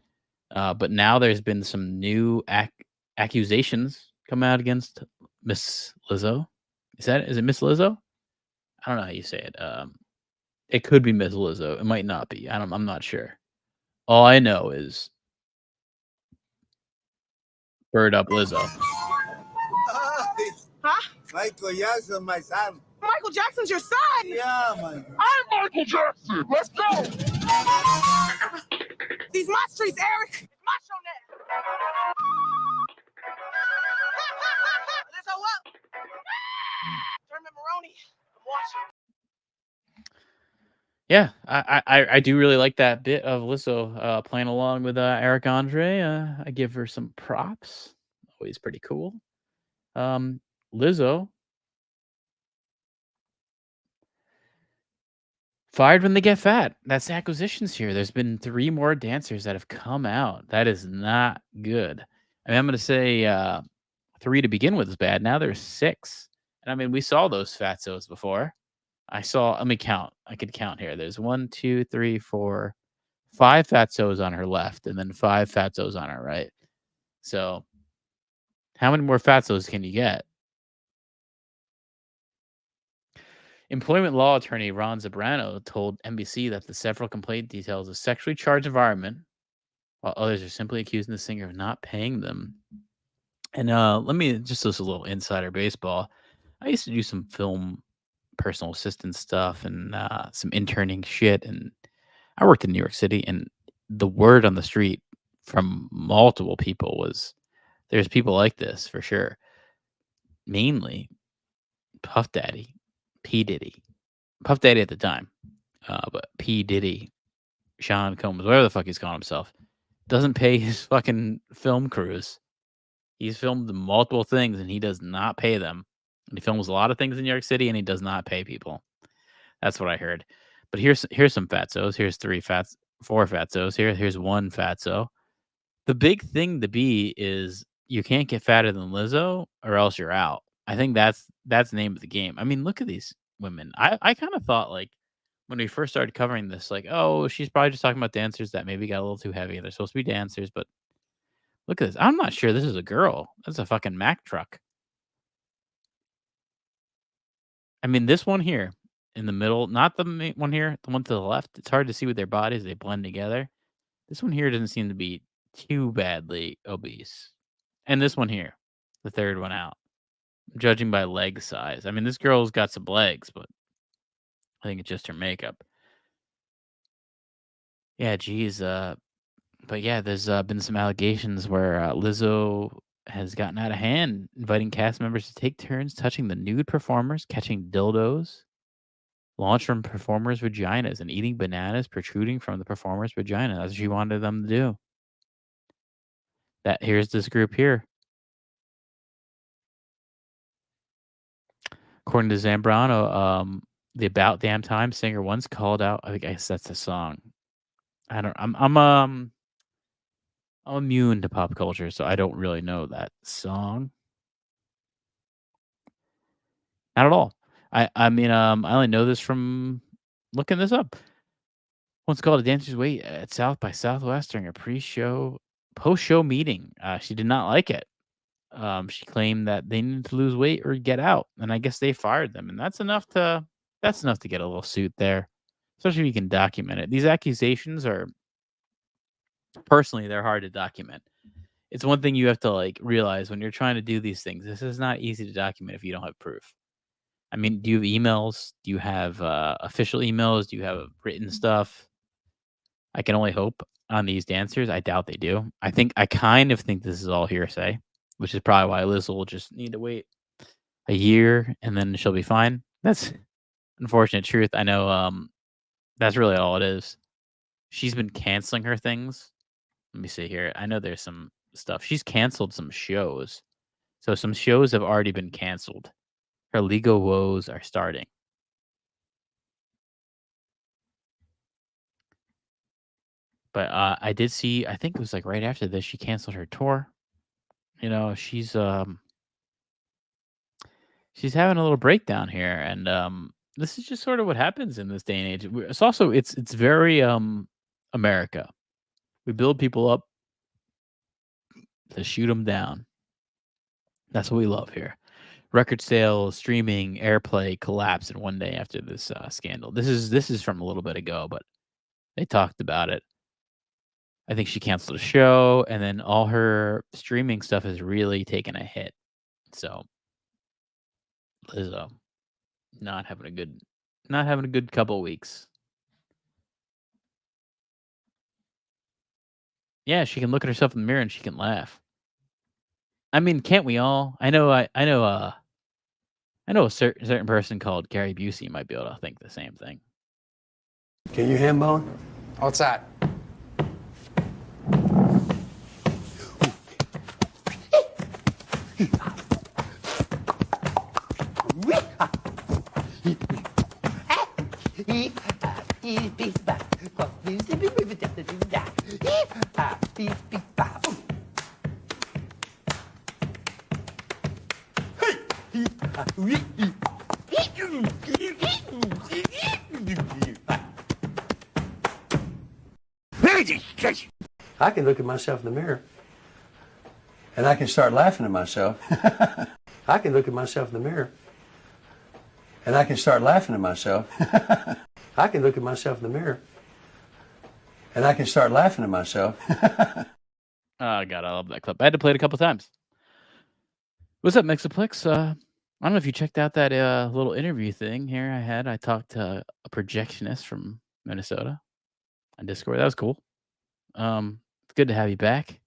But now there's been some new accusations come out against Miss Lizzo. Is it Miss Lizzo? I don't know how you say it. It could be Miss Lizzo. It might not be. I'm not sure. All I know is bird up Lizzo. Huh? Michael Jackson, my son. Michael Jackson's your son. Yeah, man. I'm Michael Jackson. Let's go. These my streets, Eric. Macho net. Lizzo up. Turn Maroney. I'm watching. Yeah, I do really like that bit of Lizzo playing along with Eric Andre. I give her some props. Always pretty cool. Lizzo fired when they get fat. That's acquisitions here. There's been 3 more dancers that have come out. That is not good. I mean, I'm going to say 3 to begin with is bad. Now there's 6. And I mean, we saw those fatzos before. Let me count. I could count here. There's 1, 2, 3, 4, 5 fatzos on her left, and then 5 fatzos on her right. So how many more fatzos can you get? Employment law attorney Ron Zabrano told NBC that the several complaint details a sexually charged environment, while others are simply accusing the singer of not paying them. And let me just do a little insider baseball. I used to do some film personal assistant stuff and some interning shit, and I worked in New York City, and the word on the street from multiple people was there's people like this for sure. Mainly Puff Daddy, P. Diddy. Puff Daddy at the time, but P. Diddy, Sean Combs, whatever the fuck he's calling himself, doesn't pay his fucking film crews. He's filmed multiple things, and he does not pay them. And he films a lot of things in New York City, and he does not pay people. That's what I heard. But here's some fatzos. Here's 4 fatzos. Here's 1 fatso. The big thing to be is you can't get fatter than Lizzo, or else you're out. I think that's the name of the game. I mean, look at these women. I kind of thought, like, when we first started covering this, like, oh, she's probably just talking about dancers that maybe got a little too heavy. They're supposed to be dancers, but look at this. I'm not sure this is a girl. That's a fucking Mack truck. I mean, this one here in the middle, not the one here, the one to the left. It's hard to see with their bodies. They blend together. This one here doesn't seem to be too badly obese. And this one here, the third one out, judging by leg size. I mean, this girl's got some legs, but I think it's just her makeup. Yeah, geez. But yeah, there's been some allegations where Lizzo has gotten out of hand, inviting cast members to take turns touching the nude performers, catching dildos launched from performers' vaginas, and eating bananas protruding from the performer's vagina. That's what she wanted them to do. Here's this group here. According to Zambrano, the About Damn Time singer once called out. I guess that's the song. I don't. I'm immune to pop culture, so I don't really know that song. Not at all. I mean, I only know this from looking this up. Once called a dancer's weight at South by Southwest during a post-show meeting. She did not like it. She claimed that they needed to lose weight or get out, and I guess they fired them. And that's enough to get a little suit there, especially if you can document it. These accusations are personally they're hard to document. It's one thing you have to like realize when you're trying to do these things. This is not easy to document if you don't have proof. I mean, do you have emails? Do you have official emails? Do you have written stuff? I can only hope on these dancers. I doubt they do. I kind of think this is all hearsay, which is probably why Lizzo will just need to wait a year and then she'll be fine. That's unfortunate truth. I know that's really all it is. She's been canceling her things. Let me see here. I know there's some stuff. She's canceled some shows. So some shows have already been canceled. Her legal woes are starting. But I did see, I think it was like right after this, she canceled her tour. You know, she's having a little breakdown here, and this is just sort of what happens in this day and age. It's also it's very America. We build people up to shoot them down. That's what we love here. Record sales, streaming, airplay collapsed in one day after this scandal. This is from a little bit ago, but they talked about it. I think she canceled a show, and then all her streaming stuff has really taken a hit. So Lizzo not having a good couple weeks. Yeah, she can look at herself in the mirror and she can laugh. I mean, can't we all? I know a certain person called Gary Busey might be able to think the same thing. Can you ham bone? What's that? I can look at myself in the mirror and I can start laughing at myself. I can look at myself in the mirror and I can start laughing at myself. I can look at myself in the mirror and I can start laughing at myself. Oh, God, I love that clip. I had to play it a couple times. What's up, Mixaplex? I don't know if you checked out that little interview thing here I had. I talked to a projectionist from Minnesota on Discord. That was cool. It's good to have you back.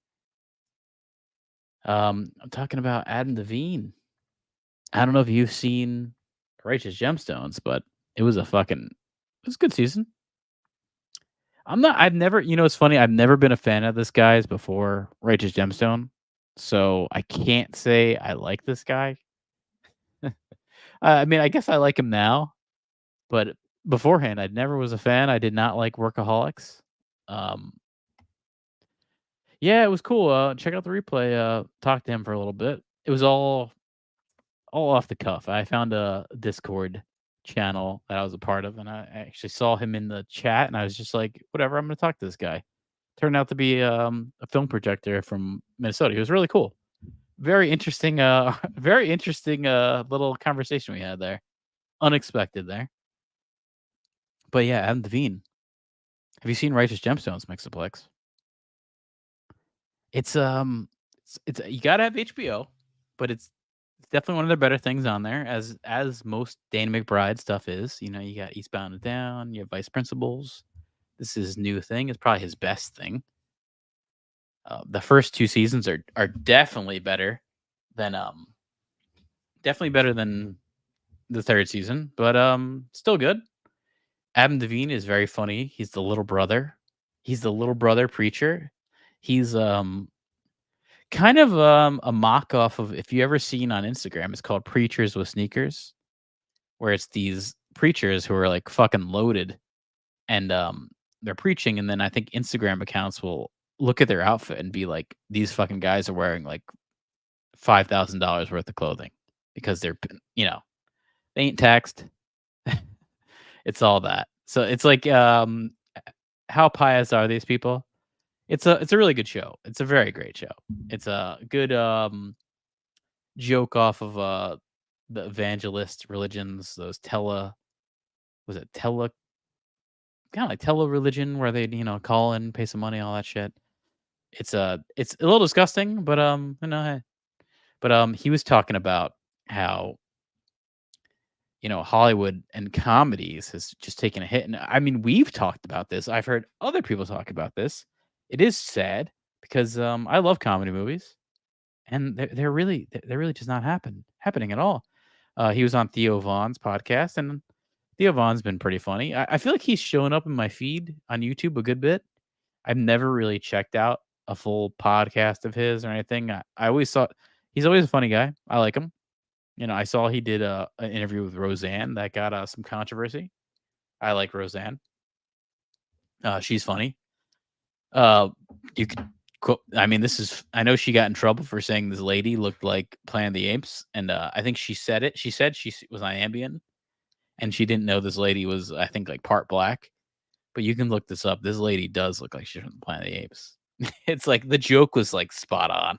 I'm talking about Adam Devine. I don't know if you've seen Righteous Gemstones, but it was a good season. It's funny, I've never been a fan of this guy's before Righteous Gemstone, so I can't say I like this guy. I mean, I guess I like him now, but beforehand, I never was a fan. I did not like Workaholics. Yeah, it was cool. Check out the replay. Talk to him for a little bit. It was all off the cuff. I found a Discord channel that I was a part of, and I actually saw him in the chat, and I was just like, whatever, I'm going to talk to this guy. Turned out to be a film projector from Minnesota. He was really cool. Very interesting little conversation we had there. Unexpected there. But yeah, Adam Devine. Have you seen Righteous Gemstones, Mixaplex? It's you gotta have HBO, but it's definitely one of their better things on there, as most Danny McBride stuff is. You know, you got Eastbound and Down, you have Vice Principals. This is his new thing. It's probably his best thing. The first two seasons are definitely better than the third season, but still good. Adam Devine is very funny. He's the little brother. He's the little brother preacher. He's kind of a mock off of, if you ever seen on Instagram, it's called Preachers with Sneakers, where it's these preachers who are like fucking loaded and they're preaching, and then I think Instagram accounts will look at their outfit and be like, these fucking guys are wearing like $5,000 worth of clothing because they're, they ain't taxed. It's all that. So it's like, how pious are these people? It's a really good show. It's a very great show. It's a good joke off of the evangelist religions, those kind of like tele-religion where they, call in, pay some money, all that shit. It's a little disgusting, but hey. But he was talking about how Hollywood and comedies has just taken a hit. And I mean, we've talked about this. I've heard other people talk about this. It is sad because I love comedy movies, and they're really just not happening at all. He was on Theo Vaughn's podcast, and Theo Vaughn's been pretty funny. I feel like he's showing up in my feed on YouTube a good bit. I've never really checked out a full podcast of his or anything. I always thought he's always a funny guy. I like him. I saw he did an interview with Roseanne that got some controversy. I like Roseanne. She's funny. You could I mean, I know she got in trouble for saying this lady looked like Planet of the Apes, and I think she said it. She said she was on Ambien, and she didn't know this lady was, I think, like part black. But you can look this up. This lady does look like she's from Planet of the Apes. It's like the joke was like spot on.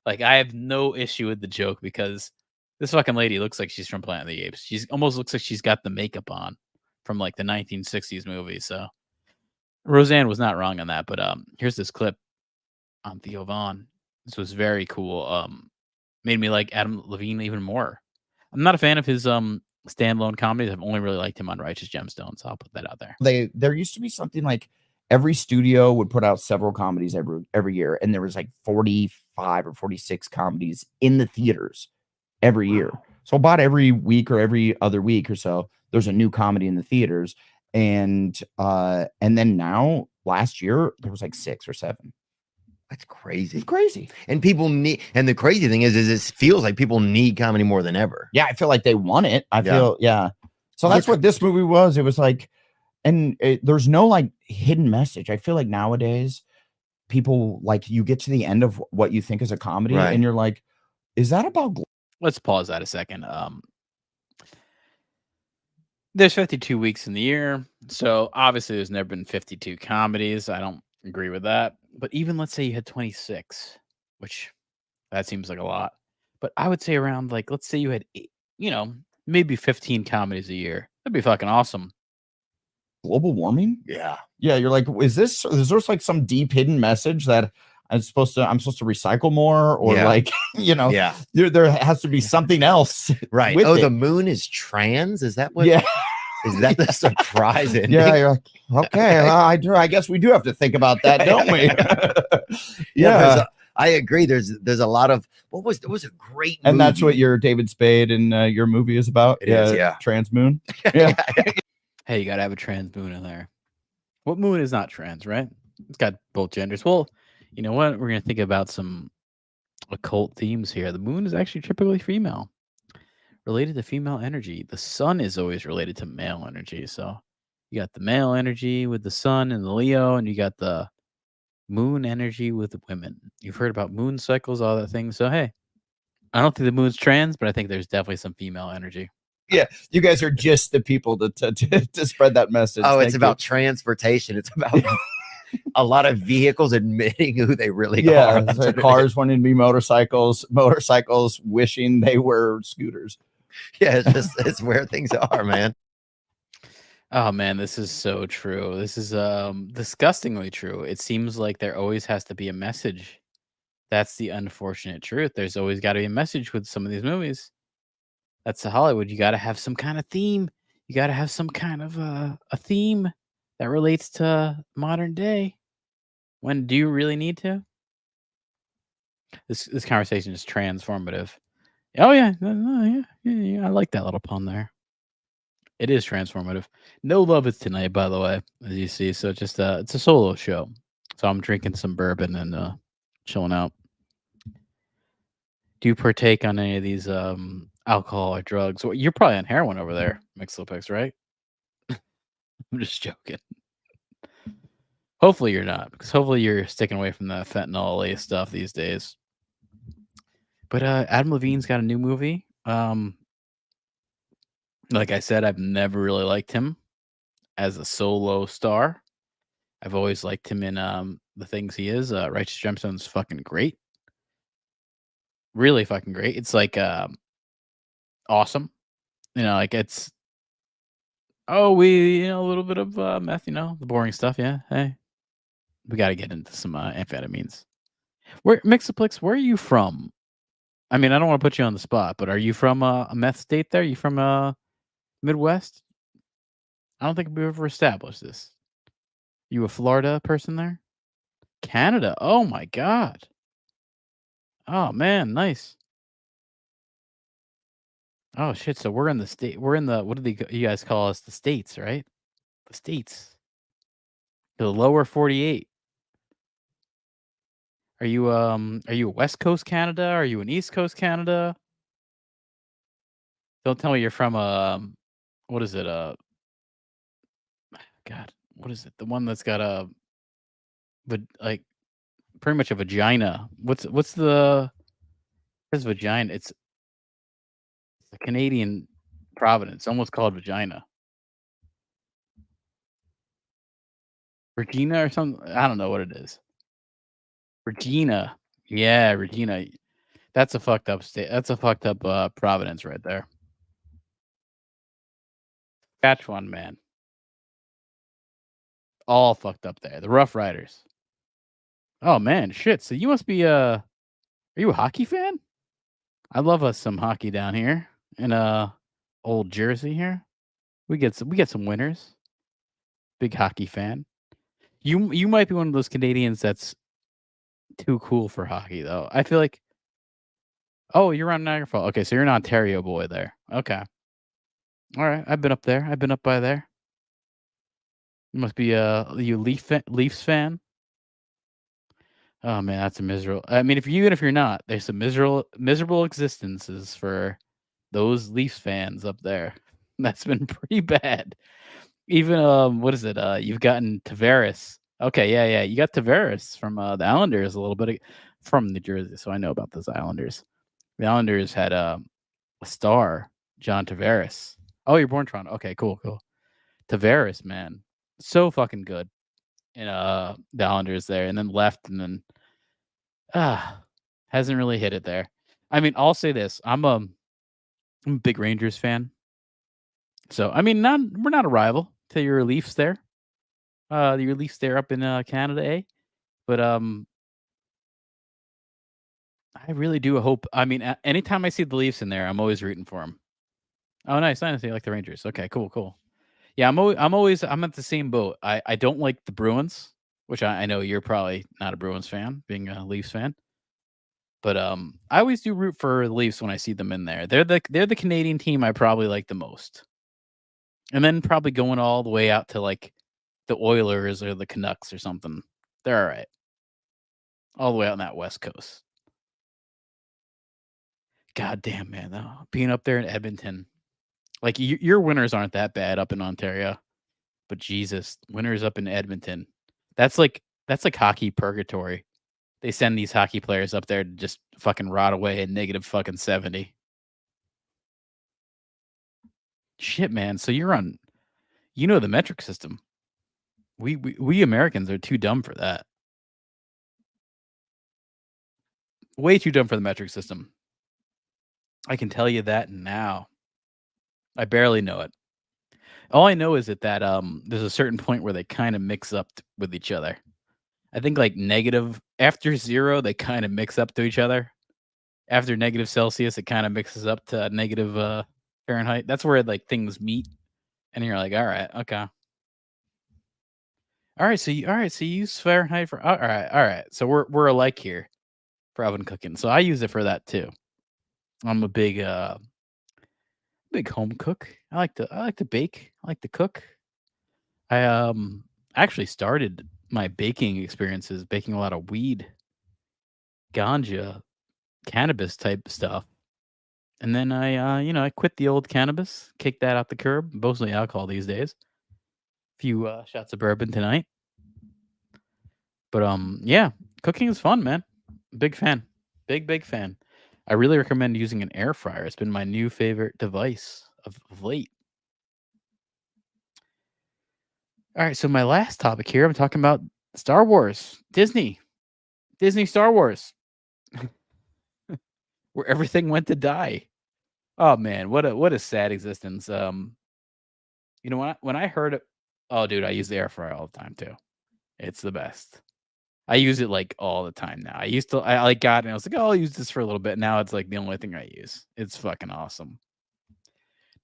Like, I have no issue with the joke because this fucking lady looks like she's from Planet of the Apes. She's almost looks like she's got the makeup on from like the 1960s movie. So Roseanne was not wrong on that. But here's this clip on Theo Vaughn. This was very cool. Made me like Adam Levine even more. I'm not a fan of his standalone comedies. I've only really liked him on Righteous Gemstones. So I'll put that out there. There used to be something like every studio would put out several comedies every year, and there was like 45 or 46 comedies in the theaters every year. So about every week or every other week or so, there's a new comedy in the theaters. And then now last year there was like 6 or 7. That's crazy. It's crazy. And people need, and the crazy thing is it feels like people need comedy more than ever. Yeah, I feel like they want it. So that's what this movie was. It was like, and there's no like hidden message. I feel like nowadays people, like, you get to the end of what you think is a comedy, Right. and you're like, is that about Let's pause that a second. There's 52 weeks in the year, so obviously there's never been 52 comedies. I don't agree with that. But even let's say you had 26, which that seems like a lot. But I would say around, like, let's say you had, maybe 15 comedies a year. That'd be fucking awesome. global warming? Yeah. Yeah, you're like, is there like some deep hidden message that I'm supposed to recycle more, or Yeah. like, Yeah. there has to be something else. Right. with Oh, it. the moon is trans? Is that what? Yeah. Is that the surprise ending? Yeah, you're like, okay, I guess we do have to think about that, don't we? Yeah. I agree. There's a lot of there was a great movie. And that's what your David Spade and your movie is about. It is, yeah. Trans moon. Yeah. Hey, you gotta have a trans moon in there. What moon is not trans, right? It's got both genders. Well, you know what? We're gonna think about some occult themes here. The moon is actually typically female, related to female energy. The sun is always related to male energy. So you got the male energy with the sun and the Leo, and you got the moon energy with the women. You've heard about moon cycles, all that thing. So hey, I don't think the moon's trans, but I think there's definitely some female energy. Yeah, you guys are just the people to spread that message. Oh, it's Thank about you. transportation. It's about a lot of vehicles admitting who they really Yeah, are. it's That's like what it cars wanting to be motorcycles wishing they were scooters. is. Yeah, it's where things are, man. Oh man, this is so true. This is disgustingly true. It seems like there always has to be a message. That's the unfortunate truth. There's always got to be a message with some of these movies. That's the Hollywood. You got to have some kind of theme. You got to have some kind of a theme that relates to modern day. When do you really need to? This conversation is transformative. Oh yeah, yeah. I like that little pun there. It is transformative. No love is tonight, by the way, as you see. So just it's a solo show. So I'm drinking some bourbon and chilling out. do you partake on any of these alcohol or drugs? Well, you're probably on heroin over there, Mixopix, right? I'm just joking. Hopefully you're not, because hopefully you're sticking away from that fentanyl laced stuff these days. But Adam Levine's got a new movie. Like I said, I've never really liked him as a solo star. I've always liked him in the things he is. Righteous Gemstone's fucking great. Really fucking great. It's like awesome. You know, like it's a little bit of meth, the boring stuff, yeah. Hey. We gotta get into some amphetamines. Mixoplex, where are you from? I mean, I don't want to put you on the spot, but are you from a meth state there? You from Midwest? I don't think we've ever established this. You a Florida person there? Canada. Oh my god. Oh man, nice. Oh shit, so we're in the state. We're in the what do you guys call us? The states, right? The states. The lower 48. Are you a West Coast Canada? Are you an East Coast Canada? Don't tell me you're from what is it? God, what is it? The one that's got like pretty much a vagina. What's the vagina? It's a Canadian province, almost called vagina. Regina or something. I don't know what it is. Regina. Yeah, Regina. That's a fucked up state. That's a fucked up province right there. Saskatchewan, man. All fucked up there. The Rough Riders. Oh man, shit. So you must be are you a hockey fan? I love us some hockey down here in old Jersey here. We get some winners. Big hockey fan. You might be one of those Canadians that's too cool for hockey though. I feel like oh, you're on Niagara Falls. Okay, so you're an Ontario boy there. Okay. All right. I've been up there. I've been up by there. You must be you Leafs fan. Oh man, that's a miserable. I mean, even if you're not, there's some miserable existences for those Leafs fans up there. That's been pretty bad. Even what is it? You've gotten Tavares. Okay, yeah. You got Tavares from the Islanders a little bit from New Jersey, so I know about those Islanders. The Islanders had a star, John Tavares. Oh, you're born in Toronto. Okay, cool. Tavares, man, so fucking good. In the Islanders there, and then left, and then hasn't really hit it there. I mean, I'll say this: I'm a big Rangers fan. So I mean, we're not a rival to your Leafs there. Your Leafs there up in Canada, eh? But I really do hope. I mean, anytime I see the Leafs in there, I'm always rooting for them. Oh, nice. I like the Rangers. Okay, cool. Yeah, I'm at the same boat. I don't like the Bruins, which I know you're probably not a Bruins fan, being a Leafs fan. But I always do root for the Leafs when I see them in there. They're the Canadian team I probably like the most. And then probably going all the way out to like the Oilers or the Canucks or something. They're all right. All the way out on that West Coast. God damn, man, though. Being up there in Edmonton. Like your winters aren't that bad up in Ontario. But Jesus, winters up in Edmonton. That's like hockey purgatory. They send these hockey players up there to just fucking rot away at negative fucking 70. Shit, man. So you're on, the metric system. We Americans are too dumb for that. Way too dumb for the metric system. I can tell you that now. I barely know it. All I know is that there's a certain point where they kind of mix up with each other. I think like negative after 0, they kind of mix up to each other. After negative Celsius, it kind of mixes up to negative Fahrenheit. That's where like things meet, and you're like, all right, okay, all right. So you use Fahrenheit for all right. So we're alike here for oven cooking. So I use it for that too. I'm a big home cook. I like to bake. I like to cook. I actually started my baking experiences baking a lot of weed, ganja, cannabis type stuff. And then I quit the old cannabis, kicked that out the curb, mostly alcohol these days. Few shots of bourbon tonight. But yeah, cooking is fun, man. Big fan. Big fan. I really recommend using an air fryer. It's been my new favorite device of late. All right, so my last topic here, I'm talking about Star Wars, Disney Star Wars, where everything went to die. Oh man, what a sad existence. When I heard it, oh dude, I use the air fryer all the time too. It's the best. I use it like all the time now. I like got it and I was like, oh, I'll use this for a little bit. Now it's like the only thing I use. It's fucking awesome.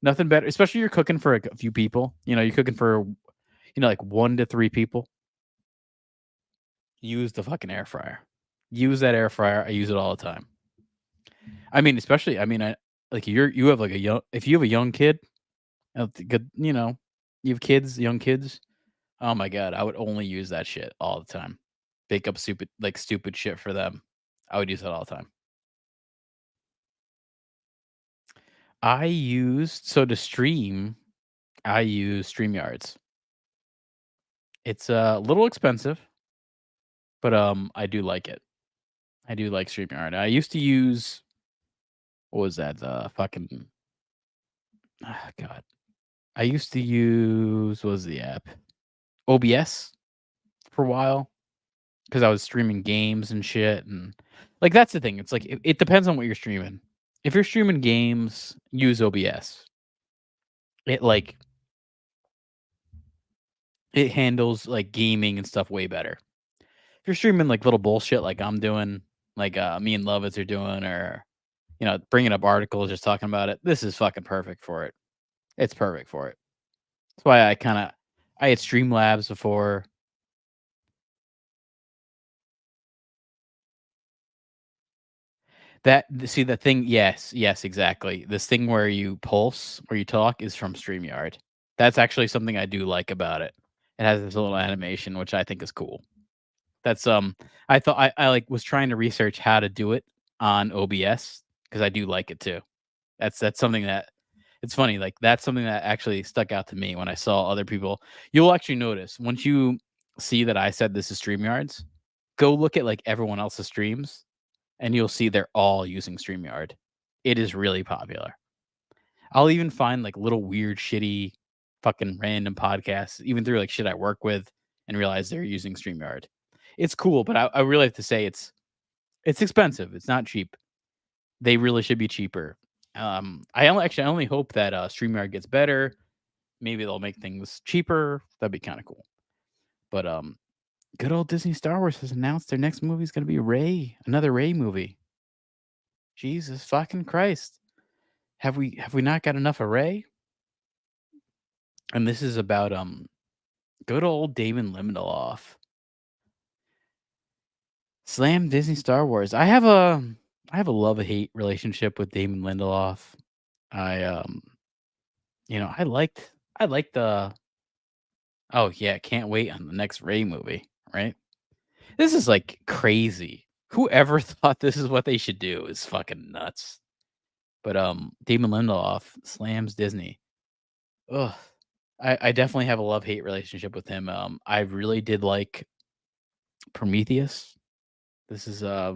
Nothing better, especially you're cooking for a few people. You're cooking for like 1 to 3 people. Use the fucking air fryer. Use that air fryer. I use it all the time. I mean, especially, I like you have like if you have a young kid, good, you have kids, young kids. Oh my god, I would only use that shit all the time. Bake up stupid shit for them. I would use that all the time. To stream, I use StreamYards. It's a little expensive, but I do like it. I do like StreamYard. I used to use what was that? The fucking God. I used to use what was the app? OBS for a while because I was streaming games and shit, and like that's the thing. It's like it depends on what you're streaming. If you're streaming games, use OBS. It handles like gaming and stuff way better. If you're streaming like little bullshit like I'm doing, like me and Lovitz are doing, or bringing up articles, just talking about it, this is fucking perfect for it. It's perfect for it. That's why I had Streamlabs before. The thing, yes, exactly. This thing where you pulse, where you talk, is from StreamYard. That's actually something I do like about it. It has this little animation, which I think is cool. That's I thought I like was trying to research how to do it on OBS because I do like it too. That's something that it's funny. Like that's something that actually stuck out to me when I saw other people. You'll actually notice once you see that I said this is StreamYards, go look at like everyone else's streams, and you'll see they're all using StreamYard. It is really popular. I'll even find like little weird, shitty, fucking random podcasts, even through like shit I work with, and realize they're using StreamYard. It's cool, but I really have to say it's expensive. It's not cheap. They really should be cheaper. I only hope that StreamYard gets better. Maybe they'll make things cheaper. That'd be kind of cool. But good old Disney Star Wars has announced their next movie is going to be Rey, another Rey movie. Jesus fucking Christ. Have we not got enough of Rey? And this is about good old Damon Lindelof. Slam Disney Star Wars. I have a love-hate relationship with Damon Lindelof. I liked the oh yeah, can't wait on the next Rey movie, right? This is like crazy. Whoever thought this is what they should do is fucking nuts. But Damon Lindelof slams Disney. Ugh. I definitely have a love-hate relationship with him. I really did like Prometheus. This is I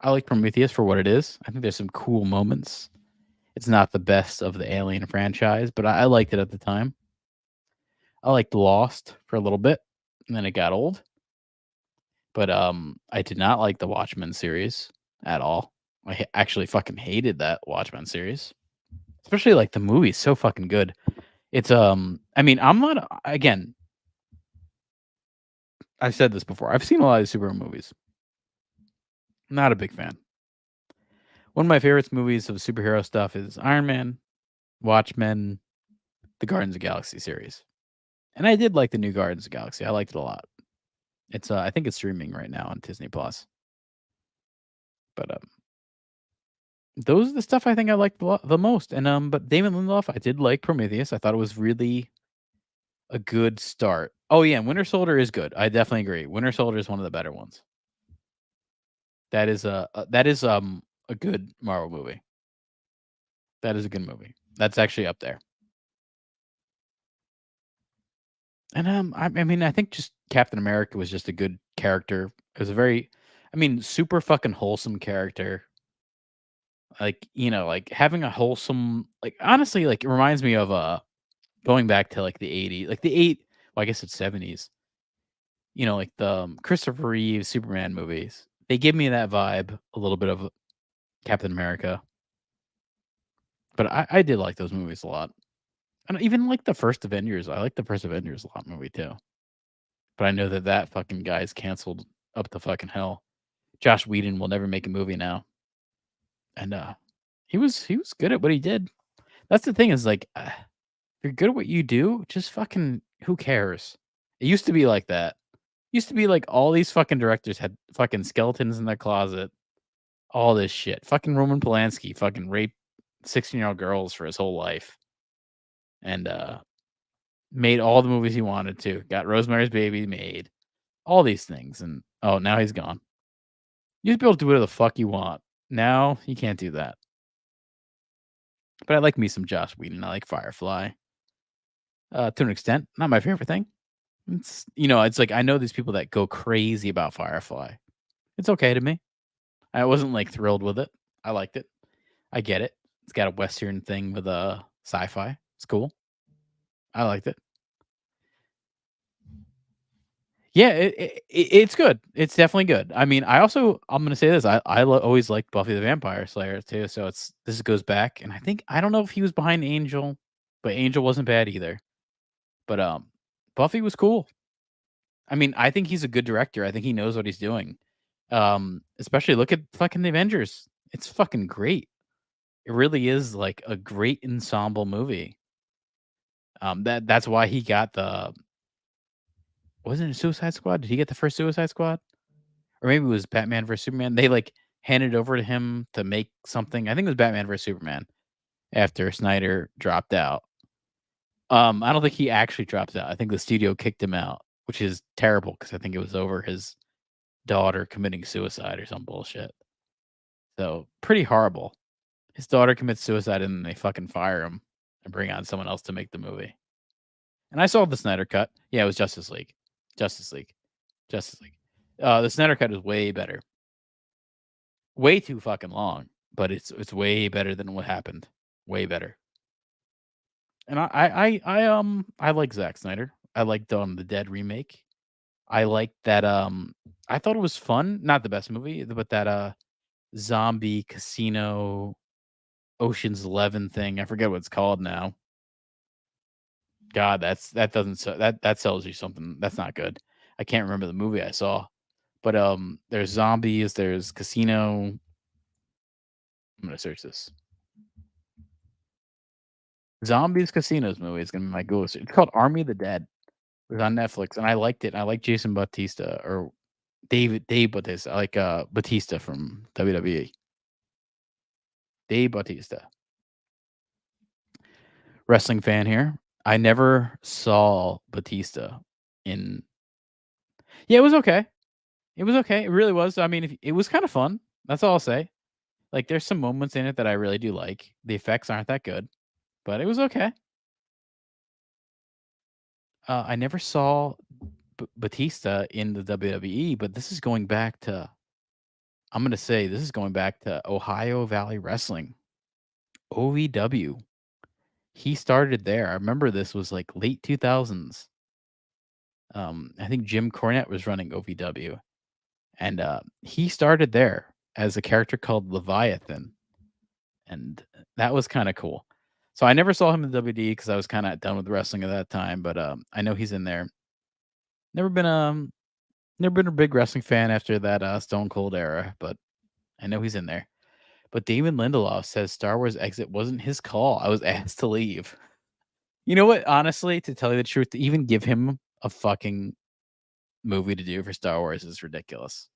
like Prometheus for what it is. I think there's some cool moments. It's not the best of the Alien franchise, but I liked it at the time. I liked Lost for a little bit, and then it got old. But I did not like the Watchmen series at all. I actually fucking hated that Watchmen series. Especially like the movie's so fucking good. It's I'm not again. I've said this before. I've seen a lot of superhero movies. Not a big fan. One of my favorite movies of superhero stuff is Iron Man, Watchmen, the Guardians of the Galaxy series. And I did like the new Guardians of the Galaxy. I liked it a lot. It's I think it's streaming right now on Disney Plus. But those are the stuff I think I liked the most. And but Damon Lindelof, I did like Prometheus. I thought it was really a good start. Oh yeah, Winter Soldier is good. I definitely agree. Winter Soldier is one of the better ones. That is a good Marvel movie. That is a good movie. That's actually up there. And I mean, I think just Captain America was just a good character. It was a very, I mean, super fucking wholesome character. Like, like having a wholesome, like honestly, like it reminds me of going back to like the 80s, like well, I guess it's 70s. Like the Christopher Reeve Superman movies. They give me that vibe, a little bit of Captain America. But I did like those movies a lot. And even like the first Avengers. I like the first Avengers a lot movie too. But I know that fucking guy's canceled up to fucking hell. Josh Whedon will never make a movie now. And he was good at what he did. That's the thing is like if you're good at what you do, just fucking who cares? It used to be like that. Used to be like all these fucking directors had fucking skeletons in their closet. All this shit. Fucking Roman Polanski fucking raped 16-year-old girls for his whole life. And made all the movies he wanted to. Got Rosemary's Baby made. All these things. And now he's gone. You used to be able to do whatever the fuck you want. Now you can't do that. But I like me some Joss Whedon. I like Firefly. To an extent. Not my favorite thing. It's it's like I know these people that go crazy about Firefly. It's okay to me. I wasn't like thrilled with it. I liked it. I get it. It's got a Western thing with a sci-fi. It's cool. I liked it. Yeah, it's good. It's definitely good. I mean, I'm gonna say this. I always liked Buffy the Vampire Slayer too. So this goes back, and I don't know if he was behind Angel, but Angel wasn't bad either. But Buffy was cool. I mean, I think he's a good director. I think he knows what he's doing. Especially look at fucking the Avengers. It's fucking great. It really is like a great ensemble movie. That's why he got the wasn't it Suicide Squad? Did he get the first Suicide Squad? Or maybe it was Batman vs Superman. They like handed over to him to make something. I think it was Batman vs Superman after Snyder dropped out. I don't think he actually dropped out. I think the studio kicked him out, which is terrible because I think it was over his daughter committing suicide or some bullshit. So pretty horrible. His daughter commits suicide and then they fucking fire him and bring on someone else to make the movie. And I saw the Snyder cut. Yeah, it was Justice League. The Snyder cut is way better. Way too fucking long, but it's way better than what happened. Way better. And I like Zack Snyder. I liked the Dead remake. I liked that I thought it was fun. Not the best movie, but that zombie casino Ocean's 11 thing. I forget what it's called now. God, that sells you something. That's not good. I can't remember the movie I saw. But there's zombies, there's casino. I'm gonna search this. Zombies Casinos movie is gonna be my Google search. It's called Army of the Dead. It was on Netflix, and I liked it. I like Jason Bautista or Dave Bautista. I like Batista from WWE. Dave Bautista. Wrestling fan here. I never saw Batista in. Yeah, it was okay. It was okay. It really was. I mean, it was kind of fun. That's all I'll say. Like, there's some moments in it that I really do like. The effects aren't that good, but it was okay. I never saw Batista in the WWE, but this is going back to. I'm gonna say this is going back to Ohio Valley Wrestling, OVW. He started there. I remember this was like late 2000s. I think Jim Cornette was running OVW. And he started there as a character called Leviathan. And that was kind of cool. So I never saw him in the WWE because I was kind of done with wrestling at that time. But I know he's in there. Never been a big wrestling fan after that Stone Cold era, but I know he's in there. But Damon Lindelof says Star Wars exit wasn't his call. I was asked to leave. You know what? Honestly, to tell you the truth, to even give him a fucking movie to do for Star Wars is ridiculous.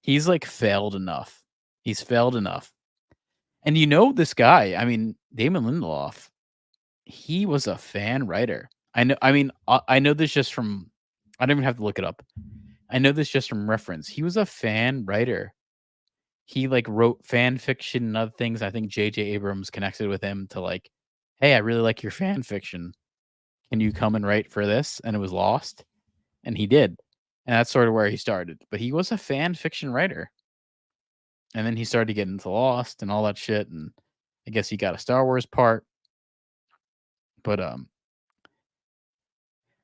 He's like failed enough. He's failed enough. And this guy, I mean, Damon Lindelof, he was a fan writer. I know this just from, I don't even have to look it up. I know this just from reference. He was a fan writer he like wrote fan fiction and other things. I think J.J. Abrams connected with him to like, hey, I really like your fan fiction. Can you come and write for this? And it was Lost, and he did, and that's sort of where he started. But he was a fan fiction writer, and then he started to get into Lost and all that shit. And I guess he got a Star Wars part. But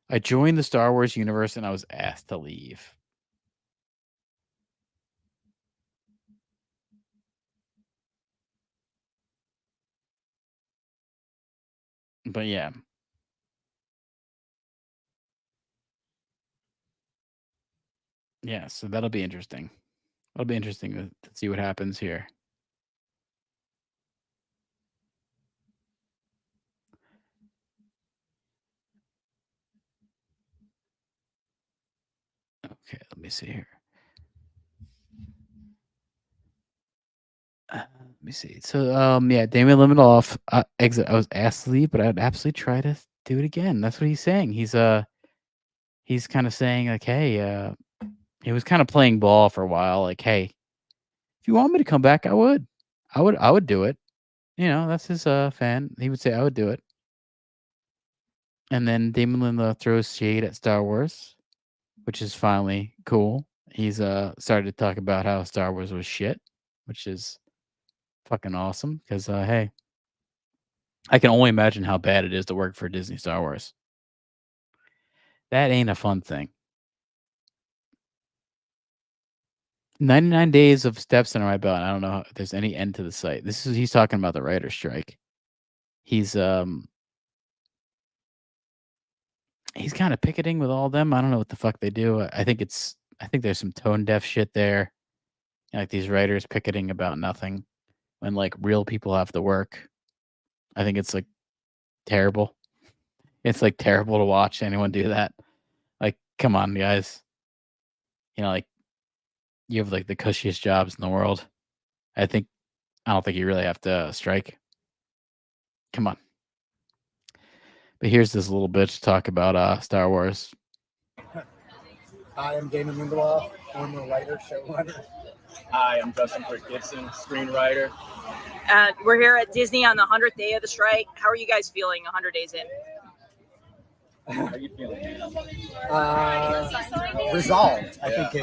I joined the Star Wars universe, and I was asked to leave. But yeah. Yeah, so that'll be interesting. It'll be interesting to see what happens here. Okay, let me see here. Let me see. So, yeah, Damon Lindelof exit. I was asked to leave, but I'd absolutely try to do it again. That's what he's saying. He's kind of saying like, hey, he was kind of playing ball for a while. Like, hey, if you want me to come back, I would do it. You know, that's his fan. He would say I would do it. And then Damon Lindelof throws shade at Star Wars, which is finally cool. He's started to talk about how Star Wars was shit, which is fucking awesome. Because hey, I can only imagine how bad it is to work for Disney Star Wars. That ain't a fun thing. 99 days of steps under my belt. I don't know if there's any end to the site. He's talking about the writer's strike. He's kind of picketing with all of them. I don't know what the fuck they do. I think there's some tone deaf shit there. Like these writers picketing about nothing when like real people have to work. I think it's like terrible. It's like terrible to watch anyone do that. Like, come on, guys. You know, like you have like the cushiest jobs in the world. I don't think you really have to strike. Come on. But here's this little bitch talk about Star Wars. I am Damon Lindelof, former writer, showrunner. Hi, I'm Justin Gibson, screenwriter. We're here at Disney on the 100th day of the strike. How are you guys feeling 100 days in? How are you feeling? Resolved, I think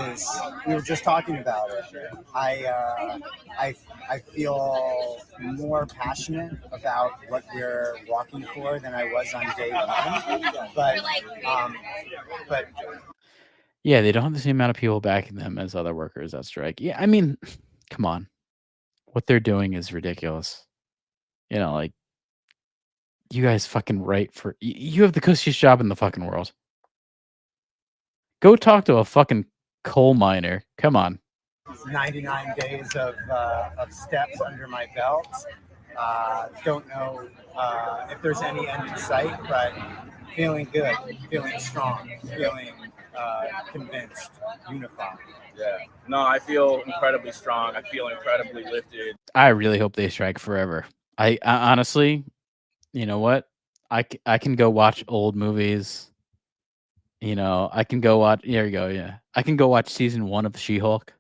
we were just talking about it. I feel more passionate about what we're walking for than I was on day one. But yeah, they don't have the same amount of people backing them as other workers at strike. Yeah, I mean, come on. What they're doing is ridiculous. You know, like, you guys fucking write for... You have the cushiest job in the fucking world. Go talk to a fucking coal miner. Come on. 99 days of steps under my belt. Don't know if there's any end in sight, but feeling good, feeling strong, feeling convinced, unified. Yeah. No, I feel incredibly strong. I feel incredibly lifted. I really hope they strike forever. I honestly, you know what? I can go watch old movies. You know, I can go watch... There you go, yeah. I can go watch season 1 of She-Hulk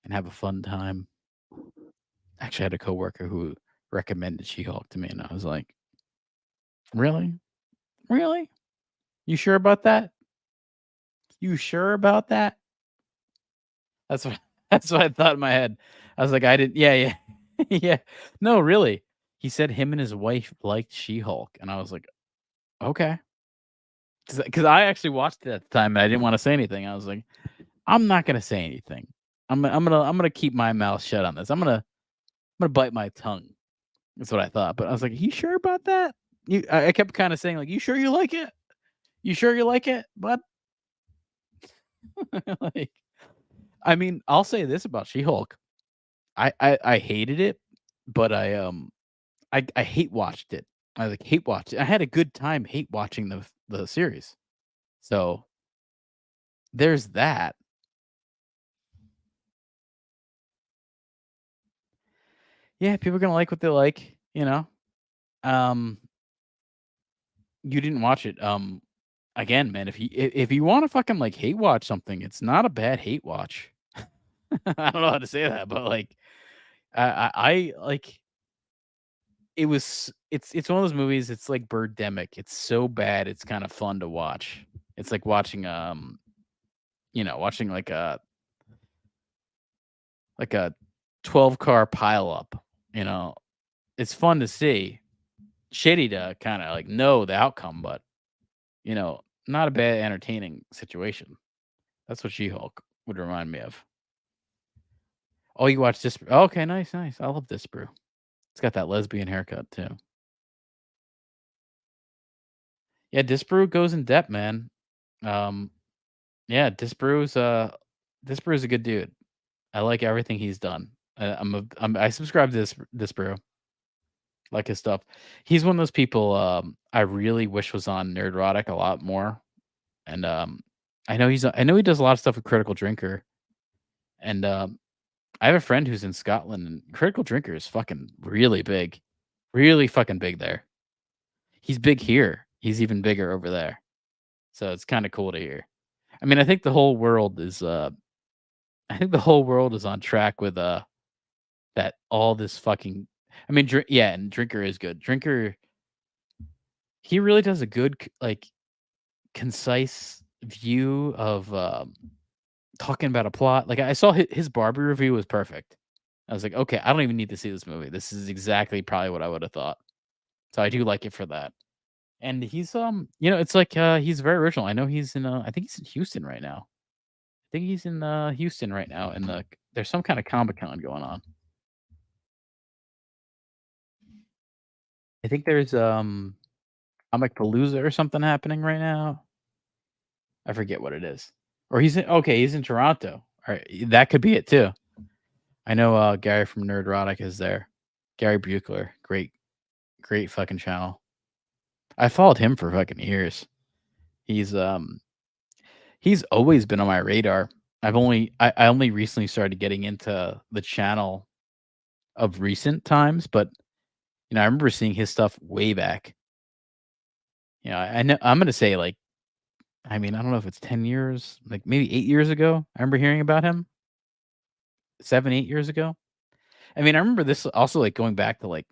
and have a fun time. Actually, I had a coworker who recommended She-Hulk to me, and I was like, really? Really? You sure about that? You sure about that? That's what I thought in my head. I was like, yeah. Yeah. No, really. He said him and his wife liked She-Hulk, and I was like, okay. Because I actually watched it at the time, and I didn't want to say anything. I was like, I'm not gonna say anything. I'm gonna keep my mouth shut on this. I'm gonna bite my tongue. That's what I thought. But I was like, you sure about that? I kept kind of saying like, you sure you like it? You sure you like it, bud? Like, I mean, I'll say this about She-Hulk. I hated it, but I hate watched it. I like hate watched it. I had a good time hate watching the series. So there's that. Yeah, people are gonna like what they like, you know. You didn't watch it. Again, man, if you want to fucking like hate watch something, it's not a bad hate watch. I don't know how to say that, but like I like it's one of those movies. It's like Birdemic. It's so bad. It's kind of fun to watch. It's like watching watching like a 12 car pile up. You know, it's fun to see. Shitty to kind of like know the outcome, but not a bad entertaining situation. That's what She-Hulk would remind me of. Oh, you watch this? Okay, nice, nice. I love this brew. It's got that lesbian haircut too. Yeah, Disbrew goes in depth, man. Um, yeah, Disbrew's a good dude. I like everything he's done. I subscribe to Disbrew. Like his stuff. He's one of those people I really wish was on Nerdrotic a lot more. And I know he does a lot of stuff with Critical Drinker. And I have a friend who's in Scotland, and Critical Drinker is fucking really big. Really fucking big there. He's big here. He's even bigger over there. So it's kind of cool to hear. I mean, I think the whole world is on track with that all this fucking I mean, and Drinker is good. Drinker he really does a good like concise view of talking about a plot. Like I saw his Barbie review was perfect. I was like, okay, I don't even need to see this movie. This is exactly probably what I would have thought. So I do like it for that. And he's it's like he's very original. I know he's in I think he's in Houston right now. I think he's in Houston right now, and there's some kind of Comic-Con going on. I think there's Comic Palooza or something happening right now. I forget what it is. Or he's in Toronto. All right, that could be it too. I know Gary from Nerdrotic is there. Gary Buechler, great fucking channel. I followed him for fucking years. He's always been on my radar. I only recently started getting into the channel of recent times, but I remember seeing his stuff way back. I know I'm gonna say like, I mean, I don't know if it's 10 years, like maybe 8 years ago. I remember hearing about him. 7, 8 years ago. I mean, I remember this also like going back to like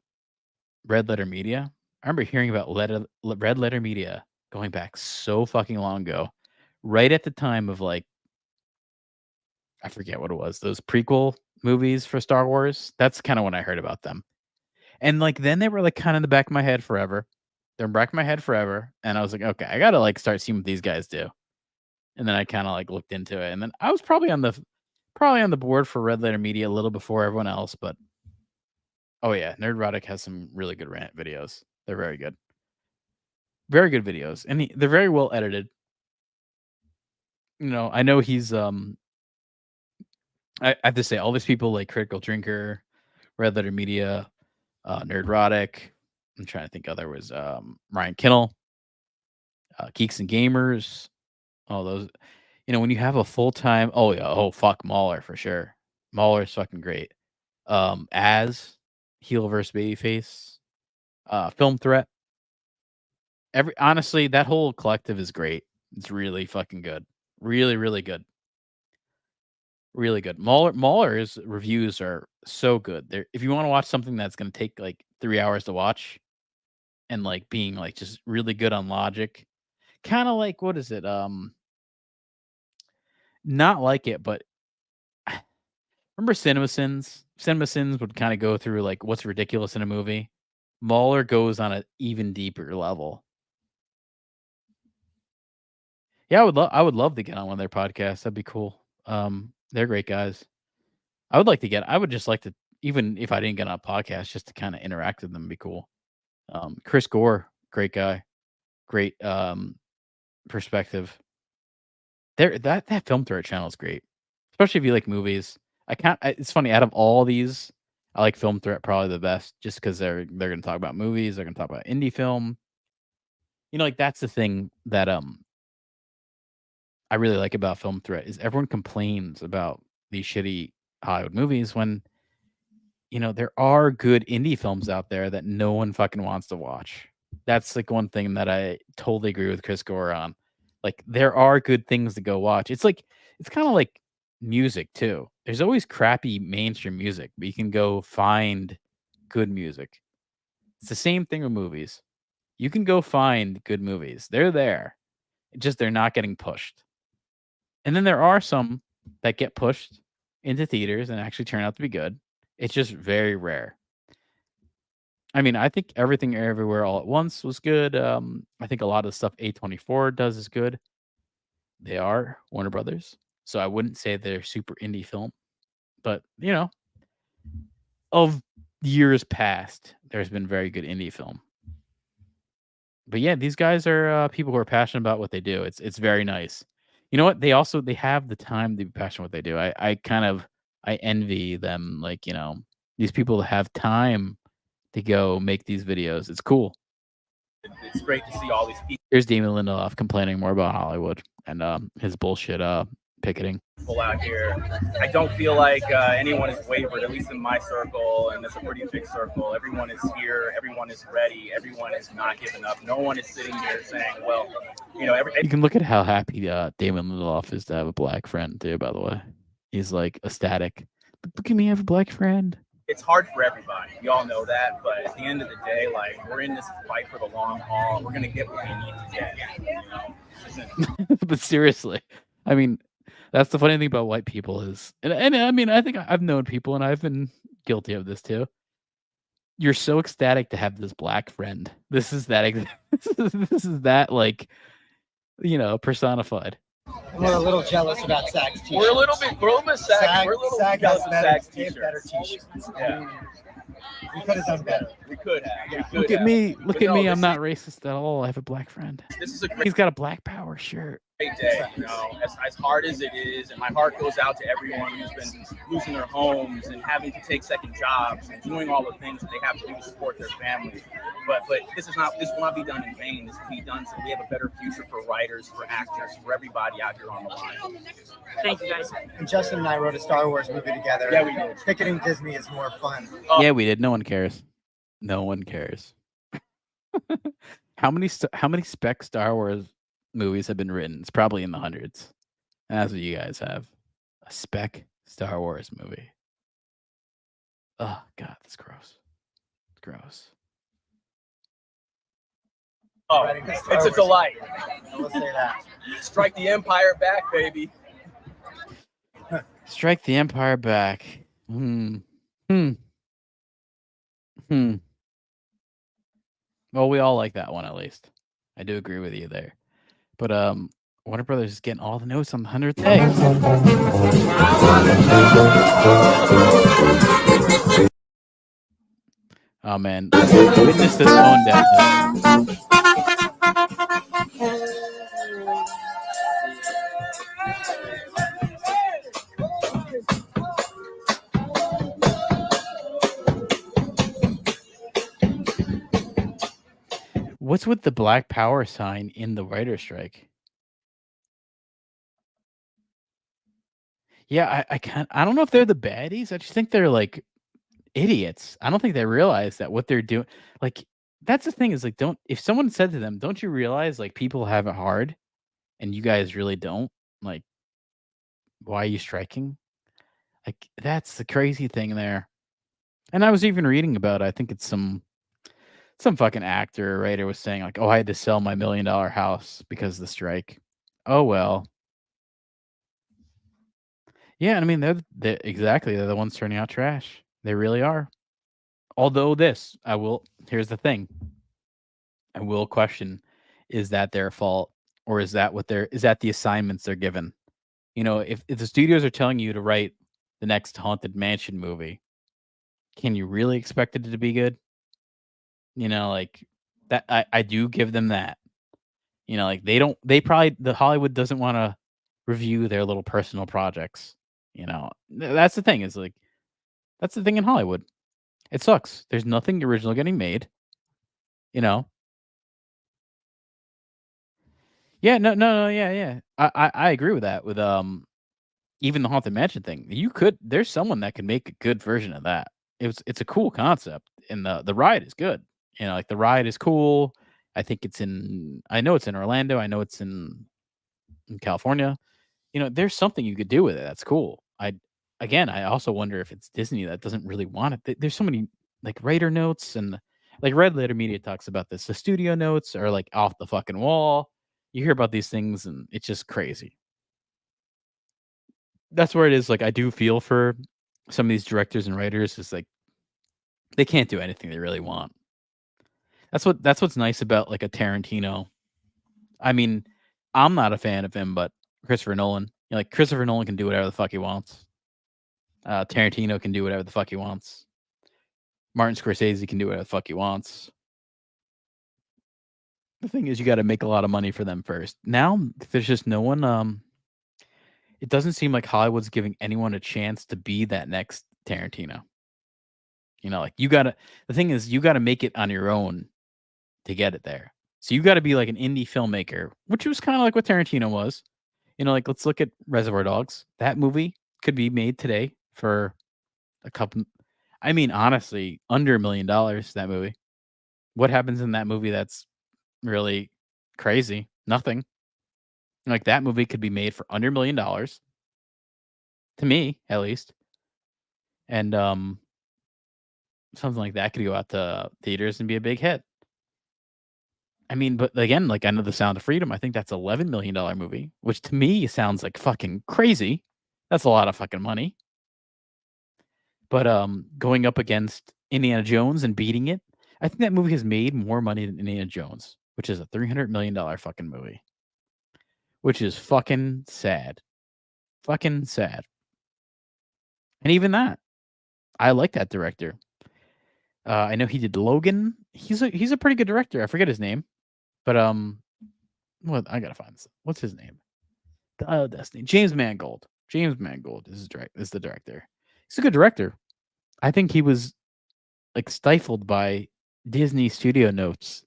Red Letter Media. I remember hearing about Red Letter Media going back so fucking long ago, right at the time of like, I forget what it was, those prequel movies for Star Wars. That's kind of when I heard about them. And like then they were like kind of in the back of my head forever. They're in the back of my head forever. And I was like, okay, I gotta like start seeing what these guys do. And then I kind of like looked into it. And then I was probably on the board for Red Letter Media a little before everyone else, but oh yeah, Nerdrotic has some really good rant videos. They're very good. Very good videos. And they're very well edited. I know he's I have to say all these people like Critical Drinker, Red Letter Media, Nerdrotic. I'm trying to think. There was Ryan Kinnell, Geeks and Gamers. All those. When you have a full-time. Oh yeah. Oh fuck, Mauler for sure. Mauler's fucking great. As heel versus babyface, Film Threat. Honestly, that whole collective is great. It's really fucking good. Really, really good. Really good. Mauler's reviews are so good. If you want to watch something that's going to take like 3 hours to watch, and like being like just really good on logic, kind of like what is it? Not like it, but remember CinemaSins? CinemaSins would kind of go through like what's ridiculous in a movie. Mauler goes on an even deeper level. Yeah, I would love to get on one of their podcasts. That'd be cool. They're great guys. I would just like to, even if I didn't get on a podcast, just to kind of interact with them would be cool. Chris Gore, great guy. Great perspective. That Film Threat channel is great. Especially if you like movies. It's funny, out of all these, I like Film Threat probably the best, just because they're gonna talk about movies, they're gonna talk about indie film. Like that's the thing that I really like about Film Threat is everyone complains about these shitty Hollywood movies when there are good indie films out there that no one fucking wants to watch. That's like one thing that I totally agree with Chris Gore on. Like there are good things to go watch. It's kind of like music too. There's always crappy mainstream music, but you can go find good music. It's the same thing with movies. You can go find good movies. They're there. Just they're not getting pushed. And then there are some that get pushed into theaters and actually turn out to be good. It's just very rare. I mean, I think Everything Everywhere All at Once was good. I think a lot of the stuff A24 does is good. They are Warner Brothers, so I wouldn't say they're super indie film, but of years past, there's been very good indie film. But yeah, these guys are people who are passionate about what they do. It's very nice. You know what? They have the time to be passionate what they do. I envy them. Like these people that have time to go make these videos. It's cool. It's great to see all these Here's Damon Lindelof complaining more about Hollywood and his bullshit picketing. people out here. I don't feel like anyone is wavered, at least in my circle, and it's a pretty big circle. Everyone is here. Everyone is ready. Everyone is not giving up. No one is sitting here saying, well, You can look at how happy Damon Lindelof is to have a black friend too, by the way. He's like ecstatic. Look at me, I have a black friend. It's hard for everybody. We all know that, but at the end of the day, like, we're in this fight for the long haul. We're gonna get what we need to get. But seriously, I mean, that's the funny thing about white people is, and I mean, I think I've known people, and I've been guilty of this too. You're so ecstatic to have this black friend. This is that. This is that like, personified. We're a little jealous about Sag's t-shirts. We're a little bit Sag. We're a little Sag jealous has of Sag's better t-shirts. t-shirts. Yeah. We could have done better. We could have. Yeah. We could Look at have. me. But Look at no, me. this I'm not racist at all. I have a black friend. This is a great He's got a Black Power shirt. day. As hard as it is, and my heart goes out to everyone who's been losing their homes and having to take second jobs and doing all the things that they have to do to support their families. But this will not be done in vain. This will be done so we have a better future for writers, for actors, for everybody out here on the line. Thank you, guys. And Justin and I wrote a Star Wars movie together. Yeah, we did. Picketing Disney is more fun. Yeah, we did. No one cares. No one cares. How many spec Star Wars movies have been written? It's probably in the hundreds. And that's what you guys have. A spec Star Wars movie. Oh God, that's gross. It's gross. Oh, it's a delight. We'll say that. Strike the Empire back, baby. Strike the Empire back. Well, we all like that one at least. I do agree with you there. But Warner Brothers is getting all the notes on the 100th day. Oh man, witness this phone down. What's with the Black Power sign in the writer's strike? Yeah, I don't know if they're the baddies. I just think they're like idiots. I don't think they realize that what they're doing. Like, that's the thing is like, if someone said to them, don't you realize like people have it hard and you guys really don't? Like, why are you striking? Like, that's the crazy thing there. And I was even reading about, I think it's some fucking actor or writer was saying like, oh, I had to sell my $1 million house because of the strike. Oh, well. Yeah, I mean, they're the ones turning out trash. They really are. Although here's the thing. I will question, is that their fault or is that the assignments they're given? If the studios are telling you to write the next Haunted Mansion movie, can you really expect it to be good? Like that, I do give them that. Like the Hollywood doesn't want to review their little personal projects. That's the thing is like, that's the thing in Hollywood. It sucks. There's nothing original getting made. Yeah, no, yeah. I agree with that. With even the Haunted Mansion thing, there's someone that can make a good version of that. It's a cool concept, and the ride is good. Like the ride is cool. I know it's in Orlando. I know it's in California. there's something you could do with it. That's cool. I also wonder if it's Disney that doesn't really want it. There's so many like writer notes and like Red Letter Media talks about this. The studio notes are like off the fucking wall. You hear about these things and it's just crazy. That's where it is. Like I do feel for some of these directors and writers is like they can't do anything they really want. That's what's nice about like a Tarantino. I mean, I'm not a fan of him, but Christopher Nolan. Like Christopher Nolan can do whatever the fuck he wants. Tarantino can do whatever the fuck he wants. Martin Scorsese can do whatever the fuck he wants. The thing is, you got to make a lot of money for them first. Now, there's just no one. It doesn't seem like Hollywood's giving anyone a chance to be that next Tarantino. Like you gotta. The thing is, you got to make it on your own to get it there. So you got to be like an indie filmmaker, which was kind of like what Tarantino was. Like let's look at Reservoir Dogs. That movie could be made today for a couple. I mean, honestly, under $1 million. That movie. What happens in that movie that's really crazy? Nothing. Like that movie could be made for under $1 million. To me, at least. And something like that could go out to theaters and be a big hit. I mean, but again, like I know The Sound of Freedom. I think that's $11 million movie, which to me sounds like fucking crazy. That's a lot of fucking money. But going up against Indiana Jones and beating it, I think that movie has made more money than Indiana Jones, which is a $300 million fucking movie. Which is fucking sad. Fucking sad. And even that, I like that director. I know he did Logan. He's a pretty good director. I forget his name, but what I gotta find this. What's his name? Destiny. James Mangold. James Mangold is the director. He's a good director. I think he was like stifled by Disney studio notes.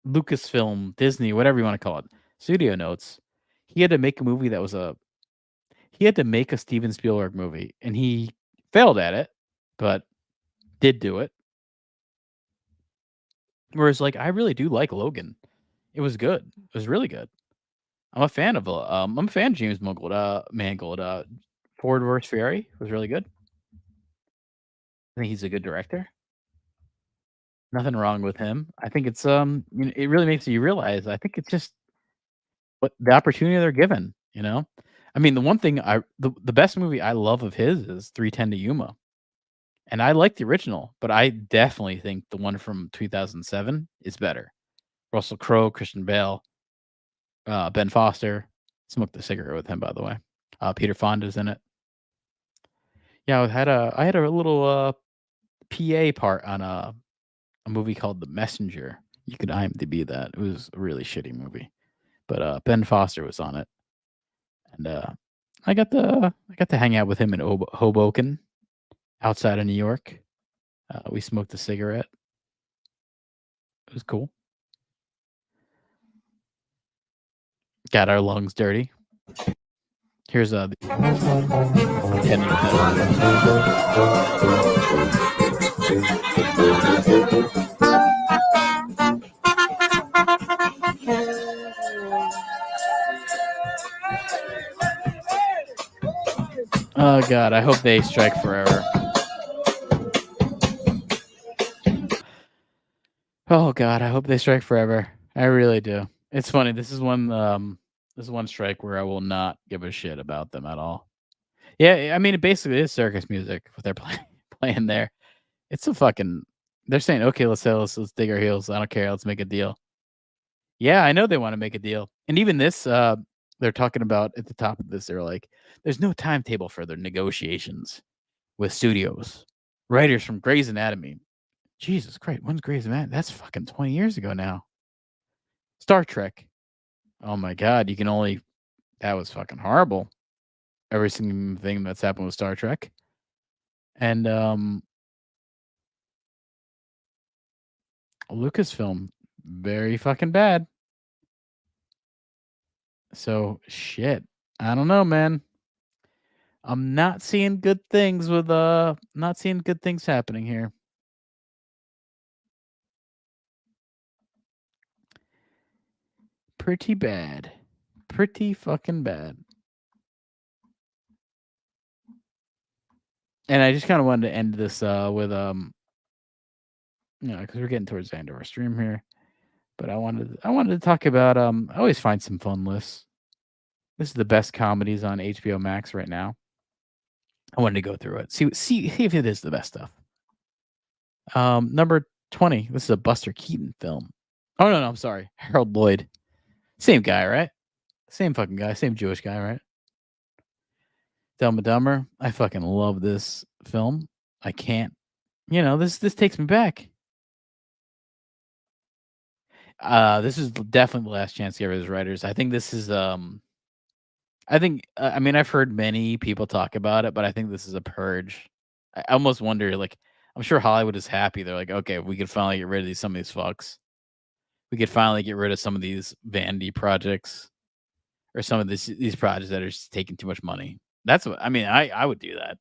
Lucasfilm, Disney, whatever you want to call it. Studio notes. He had to make a movie that was he had to make a Steven Spielberg movie, and he failed at it, but did do it. Whereas, like, I really do like Logan. It was good. It was really good. I'm a fan of James Mangold. Ford vs. Ferrari was really good. I think he's a good director. Nothing wrong with him. I think it's it really makes you realize. I think it's just what the opportunity they're given. I mean, the one thing the best movie I love of his is 3:10 to Yuma, and I like the original, but I definitely think the one from 2007 is better. Russell Crowe, Christian Bale, Ben Foster. Smoked a cigarette with him, by the way. Peter Fonda's in it. Yeah, I had a little PA part on a movie called The Messenger. You could IMDb that. It was a really shitty movie, but Ben Foster was on it, and I got to hang out with him in Hoboken, outside of New York. We smoked a cigarette. It was cool. Got our lungs dirty. Here's oh God, I hope they strike forever. Oh God, I hope they strike forever. I really do. It's funny. This is one strike where I will not give a shit about them at all. Yeah, I mean, it basically is circus music what they're playing there. It's a fucking. They're saying, okay, let's dig our heels. I don't care. Let's make a deal. Yeah, I know they want to make a deal, and even this, they're talking about at the top of this. They're like, there's no timetable for their negotiations with studios. Writers from Grey's Anatomy. Jesus Christ, when's Grey's Anatomy? That's fucking 20 years ago now. Star Trek. Oh my God, that was fucking horrible. Every single thing that's happened with Star Trek. And Lucasfilm, very fucking bad. So shit. I don't know, man. I'm not seeing good things happening here. Pretty bad. pretty fucking bad. And I just kind of wanted to end this with because we're getting towards the end of our stream here. But I wanted to talk about I always find some fun lists. This is the best comedies on HBO Max right now. I wanted to go through it. See if it is the best stuff. Number 20. This is a Buster Keaton film. Oh no, I'm sorry. Harold Lloyd. Same guy, right? Same fucking guy. Same Jewish guy, right? Dumb and Dumber. I fucking love this film. I can't. This takes me back. This is definitely the last chance to give his writers. I think this is I mean, I've heard many people talk about it, but I think this is a purge. I almost wonder, like, I'm sure Hollywood is happy. They're like, okay, we could finally get rid of some of these fucks. We could finally get rid of some of these vanity projects or some of these projects that are just taking too much money. That's what I mean. I would do that.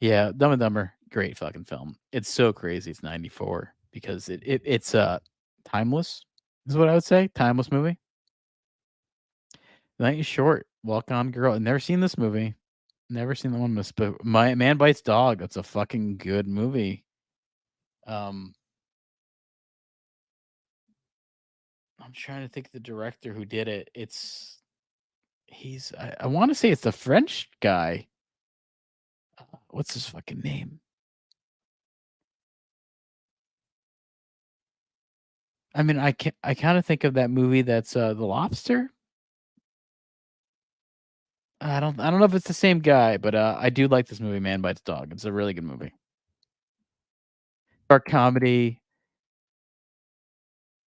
Yeah, Dumb and Dumber, great fucking film. It's so crazy. It's 94 because it's timeless. Is what I would say. Timeless movie. Night is short. Walk on, girl. I've never seen this movie. Never seen the one with My Man Bites Dog. That's a fucking good movie. I'm trying to think of the director who did it. I want to say it's the French guy. What's his fucking name? I mean, I kind of think of that movie that's The Lobster. I don't know if it's the same guy, but I do like this movie, Man Bites Dog. It's a really good movie. Dark comedy.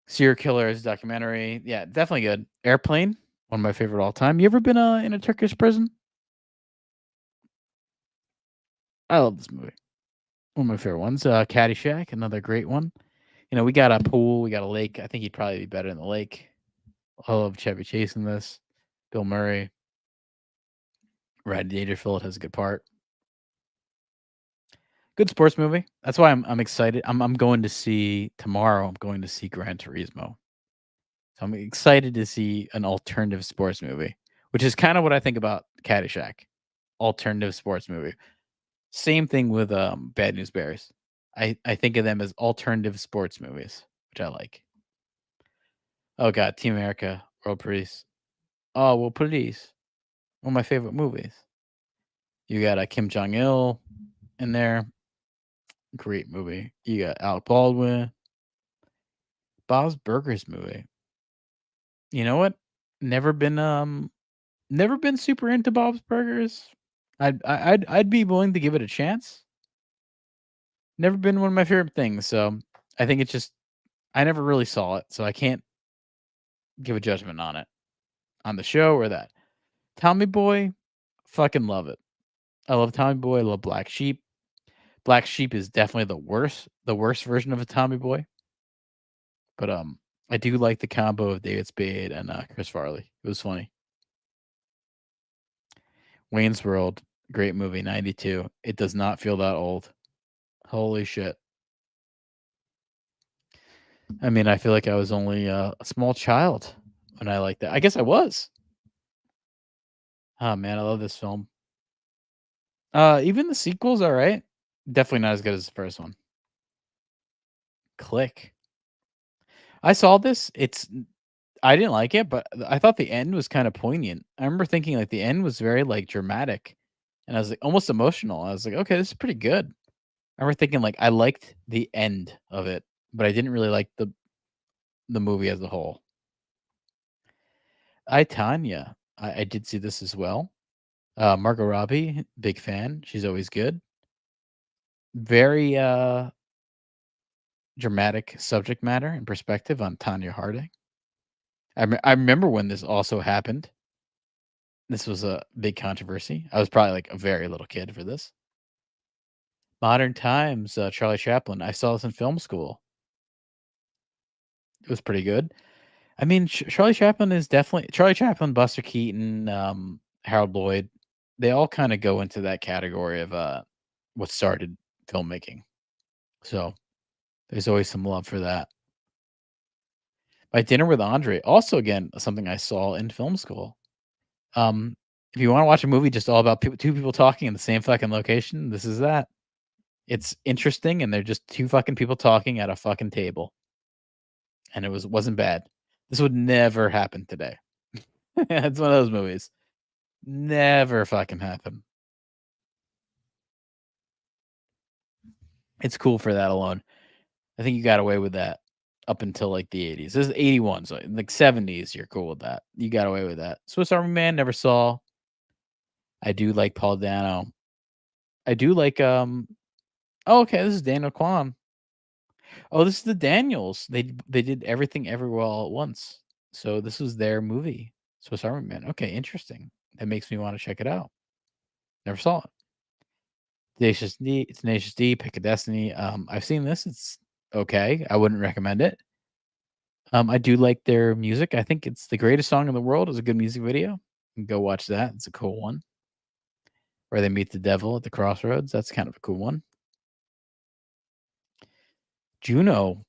Serial Killers documentary. Yeah, definitely good. Airplane, one of my favorite all time. You ever been in a Turkish prison? I love this movie. One of my favorite ones. Caddyshack, another great one. We got a pool, we got a lake. I think he'd probably be better in the lake. I love Chevy Chase in this. Bill Murray. Rodney Dangerfield has a good part. Good sports movie. That's why I'm excited. I'm going to see tomorrow. I'm going to see Gran Turismo. So I'm excited to see an alternative sports movie, which is kind of what I think about Caddyshack. Alternative sports movie. Same thing with Bad News Bears. I think of them as alternative sports movies, which I like. Oh god, Team America, World Police. Oh, World Police. One of my favorite movies. You got Kim Jong-il in there. Great movie. You got Alec Baldwin. Bob's Burgers movie. You know what? Never been super into Bob's Burgers. I'd be willing to give it a chance. Never been one of my favorite things, so I think it's just I never really saw it, so I can't give a judgment on it. On the show or that. Tommy Boy, fucking love it. I love Tommy Boy, I love Black Sheep. Black Sheep is definitely the worst version of a Tommy Boy. But I do like the combo of David Spade and Chris Farley. It was funny. Wayne's World, great movie, 92. It does not feel that old. Holy shit. I mean, I feel like I was only a small child when I liked that. I guess I was. Oh man, I love this film. Even the sequel's all right. Definitely not as good as the first one. Click. I saw this. I didn't like it, but I thought the end was kind of poignant. I remember thinking like the end was very like dramatic, and I was like almost emotional. I was like, okay, this is pretty good. I remember thinking like I liked the end of it, but I didn't really like the movie as a whole. Tanya. I did see this as well. Margot Robbie, big fan. She's always good. Very dramatic subject matter and perspective on Tanya Harding. I remember when this also happened. This was a big controversy. I was probably like a very little kid for this. Modern Times, Charlie Chaplin. I saw this in film school. It was pretty good. I mean, Charlie Chaplin is definitely Charlie Chaplin, Buster Keaton, Harold Lloyd. They all kind of go into that category of what started filmmaking. So there's always some love for that. My Dinner with Andre, also again something I saw in film school. If you want to watch a movie just all about two people talking in the same fucking location, this is that. It's interesting, and they're just two fucking people talking at a fucking table, and it wasn't bad. This would never happen today. It's one of those movies. Never fucking happen. It's cool for that alone. I think you got away with that up until like the 80s. This is 81, so in like 70s, you're cool with that. You got away with that. Swiss Army Man, never saw. I do like Paul Dano. I do like oh, okay, this is Daniel Kwan. Oh, this is the Daniels. They did Everything Everywhere All at Once. So this was their movie, Swiss Army Man. Okay, interesting. That makes me want to check it out. Never saw it. Tenacious D, Pick of Destiny. I've seen this. It's okay. I wouldn't recommend it. I do like their music. I think it's The Greatest Song in the World is a good music video. You can go watch that. It's a cool one. Where they meet the devil at the crossroads. That's kind of a cool one. Juno,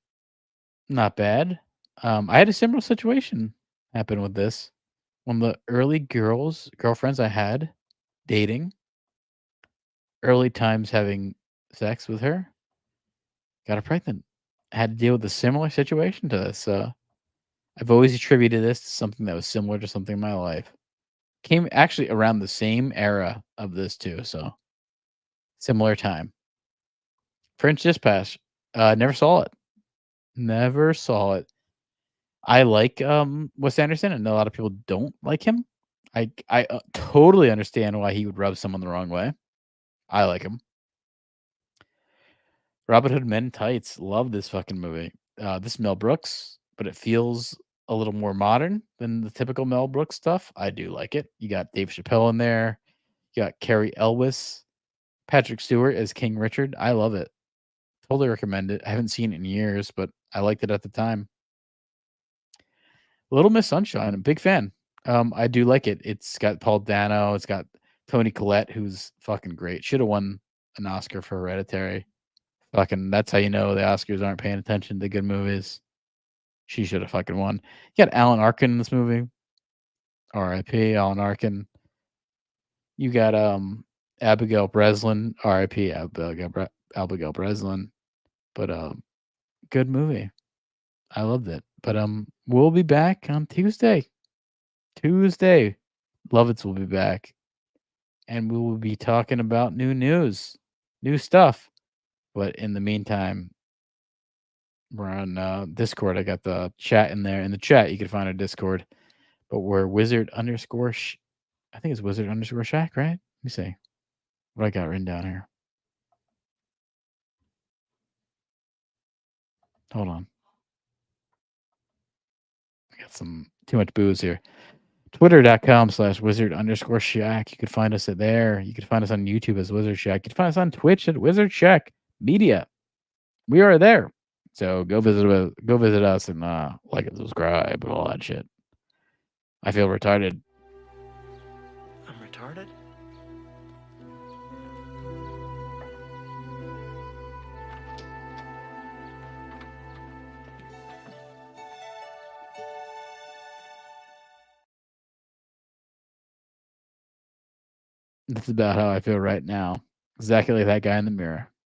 not bad. I had a similar situation happen with this. One of the early girlfriends I had dating, early times having sex with her, got her pregnant. I had to deal with a similar situation to this. I've always attributed this to something that was similar to something in my life. Came actually around the same era of this too, so similar time. French Dispatch. Never saw it. Never saw it. I like Wes Anderson, and a lot of people don't like him. I totally understand why he would rub someone the wrong way. I like him. Robin Hood Men in Tights. Love this fucking movie. This is Mel Brooks, but it feels a little more modern than the typical Mel Brooks stuff. I do like it. You got Dave Chappelle in there. You got Carrie Elwes. Patrick Stewart as King Richard. I love it. Totally recommend it. I haven't seen it in years, but I liked it at the time. Little Miss Sunshine. I'm a big fan. I do like it. It's got Paul Dano. It's got Toni Collette, who's fucking great. Should have won an Oscar for Hereditary. Fucking, that's how you know the Oscars aren't paying attention to good movies. She should have fucking won. You got Alan Arkin in this movie. R.I.P. Alan Arkin. You got Abigail Breslin. R.I.P. Abigail Breslin. But good movie. I loved it. But we'll be back on Tuesday. Lovitz will be back. And we will be talking about new news, new stuff. But in the meantime, we're on Discord. I got the chat in there. In the chat, you can find our Discord. But we're Wizard_. I think it's Wizard_Shack, right? Let me see what I got written down here. Hold on. I got some too much booze here. Twitter.com/Wizard_Shack. You could find us there. You could find us on YouTube as WizardShack. You could find us on Twitch at WizardShack Media. We are there. So go visit us and like and subscribe and all that shit. I feel retarded. I'm retarded? That's about how I feel right now. Exactly like that guy in the mirror.